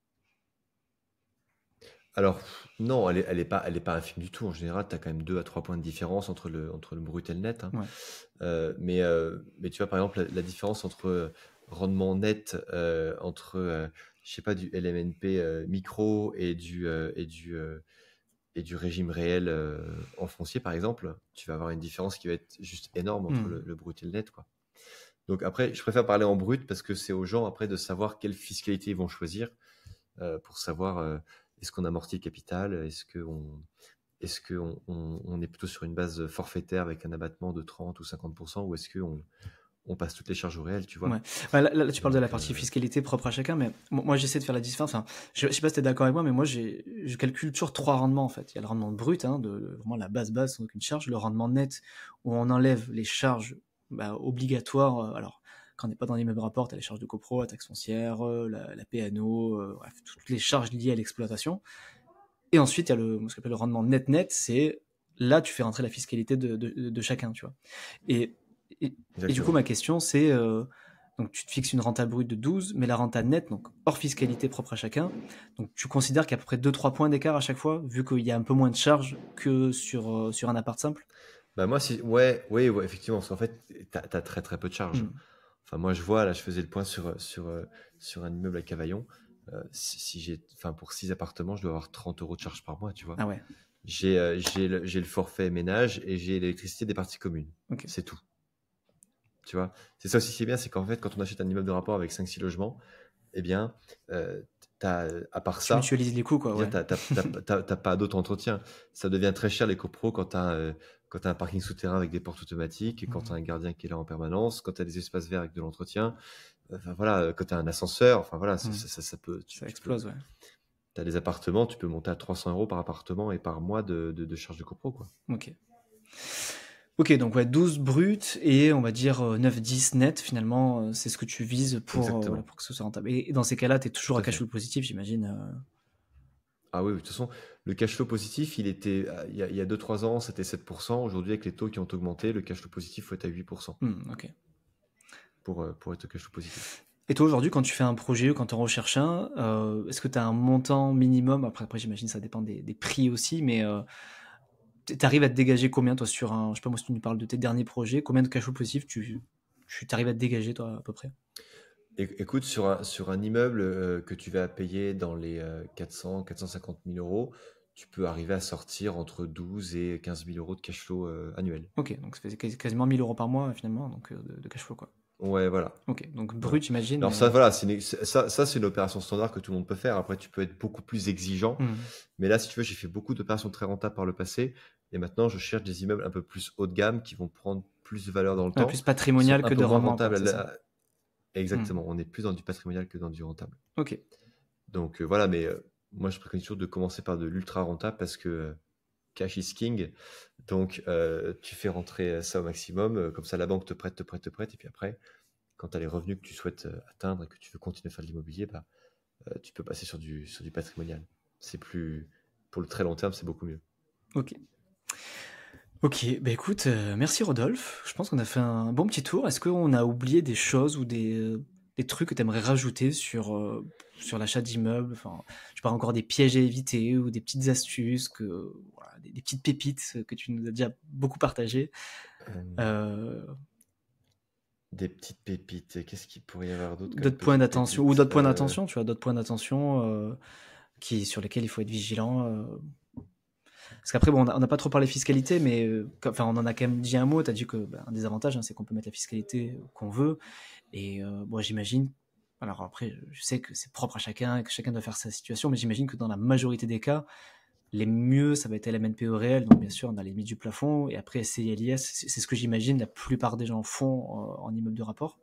Alors, non, elle est pas infime du tout. En général, tu as quand même 2 à 3 points de différence entre le brut et le net. Hein. Ouais. Mais tu vois, par exemple, la différence entre rendement net entre, je sais pas, du LMNP micro et du et du régime réel en foncier, par exemple, tu vas avoir une différence qui va être juste énorme entre le brut et le net, quoi. Donc après, je préfère parler en brut parce que c'est aux gens après de savoir quelle fiscalité ils vont choisir pour savoir est-ce qu'on amortit le capital, est-ce qu'on est plutôt sur une base forfaitaire avec un abattement de 30 ou 50%, ou est-ce qu'on passe toutes les charges au réel, tu vois. Ouais. Ouais, là, tu parles de la Donc, partie fiscalité propre à chacun, mais moi j'essaie de faire la différence. Enfin, je sais pas si tu es d'accord avec moi, mais moi je calcule toujours 3 rendements en fait. Il y a le rendement brut, hein, de vraiment la base sans aucune charge, le rendement net où on enlève les charges obligatoires. Alors, quand on n'est pas dans l'immeuble rapport, tu as les charges de copro, la taxe foncière, la PNO, bref, toutes les charges liées à l'exploitation. Et ensuite, il y a ce qu'on appelle le rendement net, c'est là tu fais rentrer la fiscalité de chacun, tu vois. Et, et du coup, ma question, c'est donc tu te fixes une renta brute de 12, mais la renta nette, donc hors fiscalité propre à chacun, donc tu considères qu'il y a à peu près 2-3 points d'écart à chaque fois, vu qu'il y a un peu moins de charges que sur un appart simple. Bah moi, ouais, effectivement, parce qu'en fait, tu as très très peu de charges. Enfin, moi, je vois, là, je faisais le point sur un immeuble à Cavaillon. Enfin, pour 6 appartements, je dois avoir 30 € de charges par mois, tu vois. Ah ouais. J'ai le forfait ménage et j'ai l'électricité des parties communes. Ok. C'est tout. Tu vois, c'est ça aussi qui est bien, c'est qu'en fait, quand on achète un immeuble de rapport avec 5-6 logements, eh bien, à part Tu ça, mutualises les coûts, quoi. Ouais. t'as pas d'autre entretien. Ça devient très cher les copros quand t'as un parking souterrain avec des portes automatiques, quand t'as un gardien qui est là en permanence, quand t'as des espaces verts avec de l'entretien, enfin voilà, quand t'as un ascenseur, enfin voilà, ça peut. Ça explose, ouais. T'as des appartements, tu peux monter à 300 € par appartement et par mois de charges de copro, quoi. Ok. Ok, donc ouais, 12 brut et on va dire 9-10 net, finalement, c'est ce que tu vises pour que ce soit rentable. Et dans ces cas-là, tu es toujours à cash flow positif, j'imagine. Ah oui, de toute façon, le cash flow positif, il y a 2-3 ans, c'était 7%. Aujourd'hui, avec les taux qui ont augmenté, le cash flow positif faut être à 8% Ok. pour être cash flow positif. Et toi, aujourd'hui, quand tu fais un projet ou quand tu en recherches un, est-ce que tu as un montant minimum? Après j'imagine ça dépend des prix aussi, mais tu arrives à te dégager combien, toi, sur un. Je sais pas, moi, si tu nous parles de tes derniers projets, combien de cash flow positif tu arrives à te dégager, toi, à peu près? Écoute, sur un immeuble que tu vas payer dans les 400-450 000 €, tu peux arriver à sortir entre 12 et 15 000 € de cash flow annuel. Ok, donc ça fait quasiment 1 000 € par mois, finalement, donc de cash flow, quoi. Ouais, voilà. Ok, donc brut, Voilà. j'imagine. Alors ça, voilà, c'est une opération standard que tout le monde peut faire. Après, tu peux être beaucoup plus exigeant. Mais là, si tu veux, j'ai fait beaucoup d'opérations très rentables par le passé. Et maintenant, je cherche des immeubles un peu plus haut de gamme qui vont prendre plus de valeur dans le temps. Plus patrimonial que de rendement. Exactement. On est plus dans du patrimonial que dans du rentable. Ok. Donc voilà, mais moi, je préconise toujours de commencer par de l'ultra rentable parce que cash is king. Donc, tu fais rentrer ça au maximum. Comme ça, la banque te prête. Et puis après, quand tu as les revenus que tu souhaites atteindre et que tu veux continuer à faire de l'immobilier, tu peux passer sur du patrimonial. Pour le très long terme, c'est beaucoup mieux. Ok. Ok, bah écoute, merci Rodolphe. Je pense qu'on a fait un bon petit tour. Est-ce qu'on a oublié des choses ou des trucs que tu aimerais rajouter sur l'achat d'immeubles? Enfin, je parle encore des pièges à éviter ou des petites astuces, voilà, des petites pépites que tu nous as déjà beaucoup partagées. Des petites pépites. Qu'est-ce qu'il pourrait y avoir d'autre comme D'autres points petites d'attention, ou pépites d'autres points d'attention, tu vois, d'autres points d'attention sur lesquels il faut être vigilant. Parce qu'après, bon, on n'a pas trop parlé fiscalité, mais enfin, on en a quand même dit un mot. Tu as dit que un des avantages, c'est qu'on peut mettre la fiscalité qu'on veut. Et bon, j'imagine. Alors après, je sais que c'est propre à chacun et que chacun doit faire sa situation, mais j'imagine que dans la majorité des cas, les mieux, ça va être LMNP au réel, donc bien sûr, dans les limites du plafond. Et après, SCI-LIS, c'est ce que j'imagine la plupart des gens font en immeuble de rapport.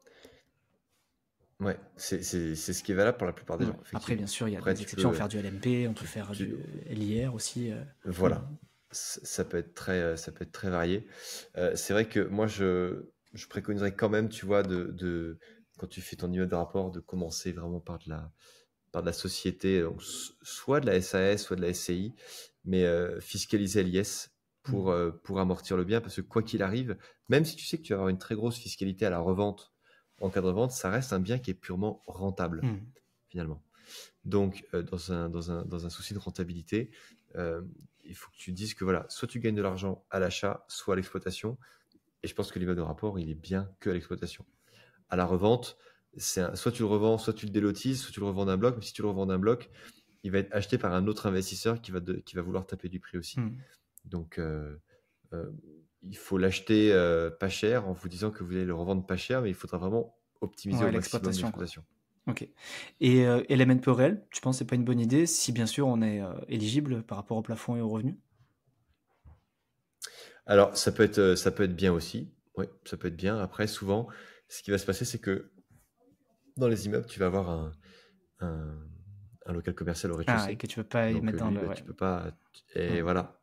Ouais, c'est ce qui est valable pour la plupart des gens. Après, bien sûr, il y a des exceptions. On peut faire du LMP, on peut faire du LIR aussi. Voilà, ça peut être très varié. C'est vrai que moi, je préconiserais quand même, tu vois, quand tu fais ton immeuble de rapport, de commencer vraiment par de la société, donc soit de la SAS, soit de la SCI, mais fiscaliser l'IS pour amortir le bien, parce que quoi qu'il arrive, même si tu sais que tu vas avoir une très grosse fiscalité à la revente, en cas de revente, ça reste un bien qui est purement rentable, finalement. Donc, dans un souci de rentabilité, il faut que tu dises que voilà, soit tu gagnes de l'argent à l'achat, soit à l'exploitation. Et je pense que l'immeuble de rapport, il est bien que à l'exploitation. À la revente, soit tu le revends, soit tu le délotises, soit tu le revends d'un bloc. Mais si tu le revends d'un bloc, il va être acheté par un autre investisseur qui va vouloir taper du prix aussi. Hmm. Donc, euh, il faut l'acheter pas cher en vous disant que vous allez le revendre pas cher, mais il faudra vraiment optimiser Ouais, au maximum l'exploitation, quoi. l'exploitation. Ok. Et LMNP réel, tu penses que c'est pas une bonne idée si bien sûr on est éligible par rapport au plafond et aux revenus? Alors, ça peut être bien aussi. Oui, ça peut être bien. Après, souvent, ce qui va se passer, c'est que dans les immeubles, tu vas avoir un, un local commercial au Ah, et rez-de-chaussée. que tu peux pas y Donc, mettre dans lui, le. bah, Ouais. tu peux pas. Et Hmm. voilà.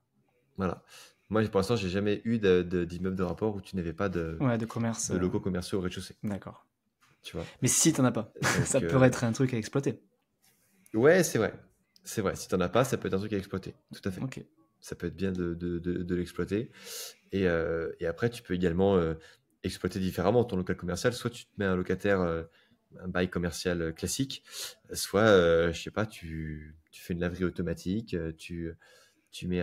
Voilà. Moi, pour l'instant, j'ai jamais eu d'immeuble de rapport où tu n'avais pas Ouais, de commerce. de locaux commerciaux au rez-de-chaussée. D'accord. Tu vois. Mais si t'en as pas, ça Donc, pourrait être un truc à exploiter. ouais, c'est vrai. C'est vrai. Si t'en as pas, ça peut être un truc à exploiter. Tout à fait. Ok. Ça peut être bien de l'exploiter. Et après, tu peux également exploiter différemment ton local commercial. Soit tu te mets un locataire, un bail commercial classique, soit, je sais pas, tu fais une laverie automatique, tu mets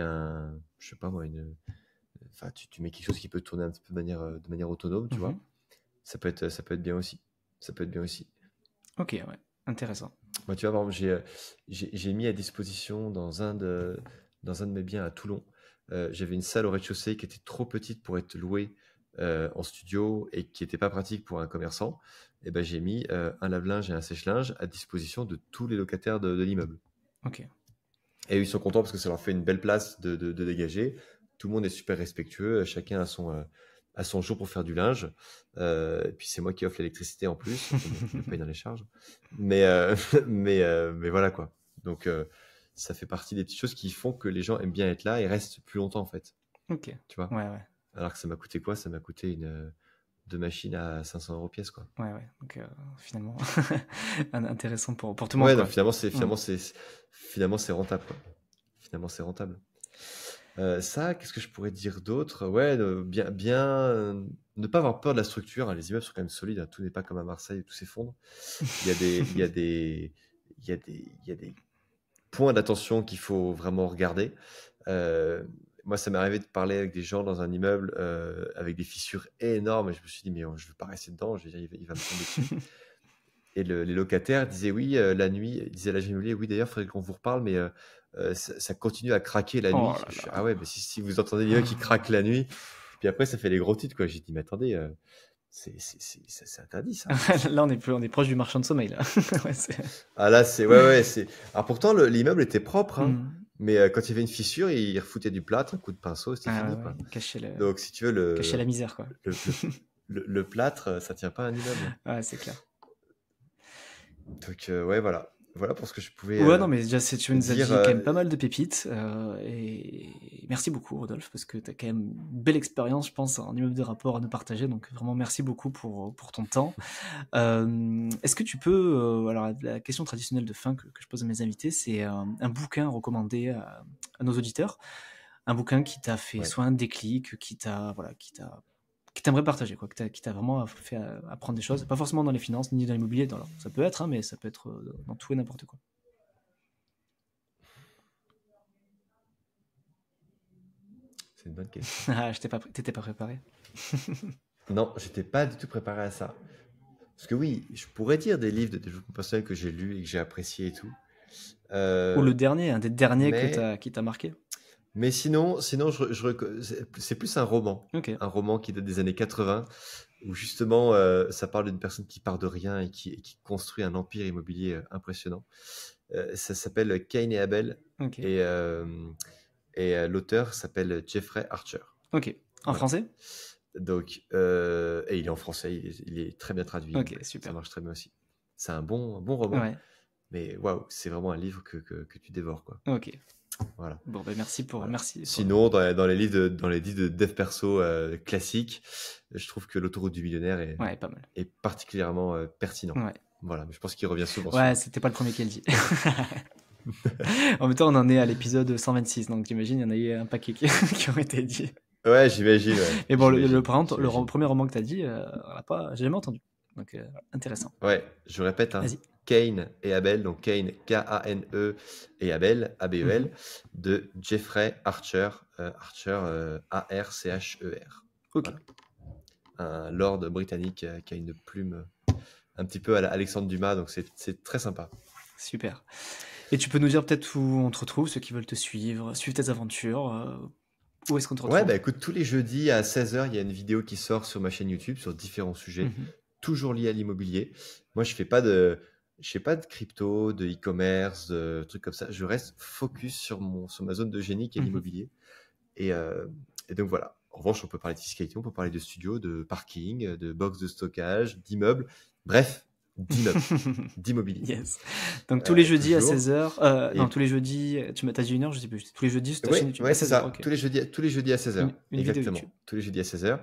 je sais pas moi, enfin, tu mets quelque chose qui peut tourner un petit peu de manière autonome, tu Mhm. vois. Ça peut être bien aussi. Ça peut être bien aussi. Ok, ouais. Intéressant. Moi, tu vois, par exemple, j'ai mis à disposition dans un de mes biens à Toulon, j'avais une salle au rez-de-chaussée qui était trop petite pour être louée en studio et qui n'était pas pratique pour un commerçant. Et ben, j'ai mis un lave-linge et un sèche-linge à disposition de tous les locataires de l'immeuble. Ok. Et ils sont contents parce que ça leur fait une belle place de dégager. Tout le monde est super respectueux, chacun a son jour pour faire du linge. Et puis c'est moi qui offre l'électricité en plus. Bon, je le paye dans les charges. Mais, mais voilà quoi. Donc ça fait partie des petites choses qui font que les gens aiment bien être là et restent plus longtemps en fait. Ok. Tu vois. Ouais, ouais. Alors que ça m'a coûté quoi? Ça m'a coûté deux machines à 500 € pièce quoi. Ouais, ouais. Donc finalement, intéressant pour tout le monde, Ouais, donc quoi. finalement Hmm. finalement c'est rentable quoi. Finalement c'est rentable. Ça, qu'est-ce que je pourrais dire d'autre? Ouais, ne pas avoir peur de la structure, hein. Les immeubles sont quand même solides, hein. Tout n'est pas comme à Marseille où tout s'effondre. Il y a des points d'attention qu'il faut vraiment regarder. Euh, Moi, ça m'est arrivé de parler avec des gens dans un immeuble avec des fissures énormes et je me suis dit, mais je ne veux pas rester dedans, je veux dire, il va me tomber dessus. Et les locataires disaient oui, la nuit, ils disaient à l'agent immobilier, oui, d'ailleurs, il faudrait qu'on vous reparle, mais ça continue à craquer la Oh nuit. là Ah là. ouais, mais si vous entendez l'immeuble qui craque la nuit, puis après, ça fait les gros titres, quoi. J'ai dit, mais attendez, c'est interdit, ça. Là, on est proche du marchand de sommeil, là. Ouais, Ah là, ouais, c'est. Alors pourtant, l'immeuble était propre, hein, Hmm. mais quand il y avait une fissure, il refoutait du plâtre, un coup de pinceau, c'était Ah fini, ouais, ouais. quoi. Donc, si tu veux, Cacher la misère, quoi. le plâtre, ça tient pas un immeuble. Ouais, c'est clair. Donc, ouais, voilà. Voilà pour ce que je pouvais Ouais, non, mais déjà, tu nous as dire. dit quand même pas mal de pépites. Et merci beaucoup, Rodolphe, parce que tu as quand même une belle expérience, je pense, en immeuble de rapport à nous partager. Donc, vraiment, merci beaucoup pour ton temps. Est-ce que tu peux. Alors, la question traditionnelle de fin que je pose à mes invités, c'est un bouquin recommandé à nos auditeurs. Un bouquin qui t'a fait Ouais. soit un déclic, voilà, qui t'aimerait partager, quoi, qui t'a vraiment fait apprendre des choses, pas forcément dans les finances ni dans l'immobilier, ça peut être, hein, mais ça peut être dans tout et n'importe quoi. C'est une bonne question. Ah, t'étais pas préparé. Non, j'étais pas du tout préparé à ça. Parce que oui, je pourrais dire des livres de développement personnel que j'ai lus et que j'ai appréciés et tout. Ou Euh, le dernier, un des derniers mais, qui t'a marqué. mais sinon c'est plus Ok. un roman qui date des années 80, où justement ça parle d'une personne qui part de rien et qui construit un empire immobilier impressionnant. Ça s'appelle Cain et Abel Ok. et, l'auteur s'appelle Jeffrey Archer. Ok. En Voilà. français. Donc, et il est en français, il est très bien traduit, Ok, donc ça super. marche très bien aussi. C'est un bon roman, Ouais. mais waouh, c'est vraiment un livre que tu dévores, quoi. Ok. Voilà, Bon, ben voilà. merci pour. Sinon, dans les livres de dev perso classiques, je trouve que L'autoroute du millionnaire Ouais, pas mal. est particulièrement pertinent. Ouais. Voilà, mais je pense qu'il revient souvent Ouais, celui-là. c'était pas le premier qui le dit. En même temps, on en est à l'épisode 126, donc j'imagine il y en a eu un paquet qui ont été dit. Ouais, j'imagine, ouais. Mais bon, le J'imagine. premier roman que t'as dit, j'ai jamais entendu. Donc, intéressant. Ouais, je répète, hein, Vas-y. Cain et Abel, donc Cain, Kane, et Abel, Mhm. Abel, de Jeffrey Archer, Archer, Archer. Ok. Voilà. Un lord britannique qui a une plume un petit peu à Alexandre Dumas, donc c'est très sympa. Super. Et tu peux nous dire peut-être où on te retrouve, ceux qui veulent te suivre, suivre tes aventures, où est-ce qu'on te Ouais, retrouve? bah écoute, tous les jeudis à 16h, il y a une vidéo qui sort sur ma chaîne YouTube sur différents sujets, Mhm. toujours liés à l'immobilier. Moi, je fais pas de crypto, de e-commerce, de trucs comme ça. Je reste focus sur ma zone de génie qui est Mhm. l'immobilier. Et, euh, et donc voilà. En revanche, on peut parler de fiscalité, on peut parler de studio, de parking, de box de stockage, d'immeubles. Bref, d'immeubles, d'immobilier. Yes. Donc tous les jeudis à Toujours. 16h, non, Et tous les jeudis, tu m'as dit 1 heure, je sais plus. Tous les jeudis sur ta chaîne ouais, YouTube à ouais, c'est 16h, ça. ok. Tous les jeudis à 16h. Une vidéo YouTube. Exactement. Tous les jeudis à 16h.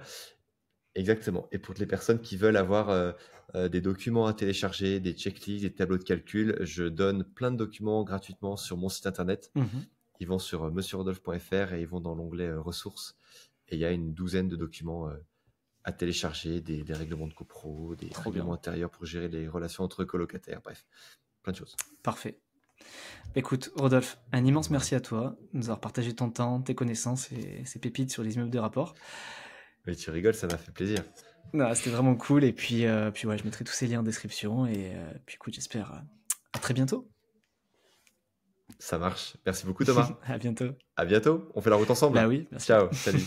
Exactement. Et pour les personnes qui veulent avoir des documents à télécharger, des checklists, des tableaux de calcul, je donne plein de documents gratuitement sur mon site internet. Mhm. Ils vont sur monsieurrodolphe.fr et ils vont dans l'onglet ressources. Et il y a une douzaine de documents à télécharger, des règlements de copro, des Trop règlements bien. intérieurs pour gérer les relations entre colocataires, bref, plein de choses. Parfait. Écoute, Rodolphe, un immense merci à toi de nous avoir partagé ton temps, tes connaissances et ces pépites sur les immeubles de rapport. Mais tu rigoles, ça m'a fait plaisir. Non, c'était vraiment cool. Et puis ouais, je mettrai tous ces liens en description. Et puis écoute, j'espère à très bientôt. Ça marche. Merci beaucoup Thomas. À bientôt. À bientôt. On fait la route ensemble. Bah oui, bien sûr. Ciao, salut.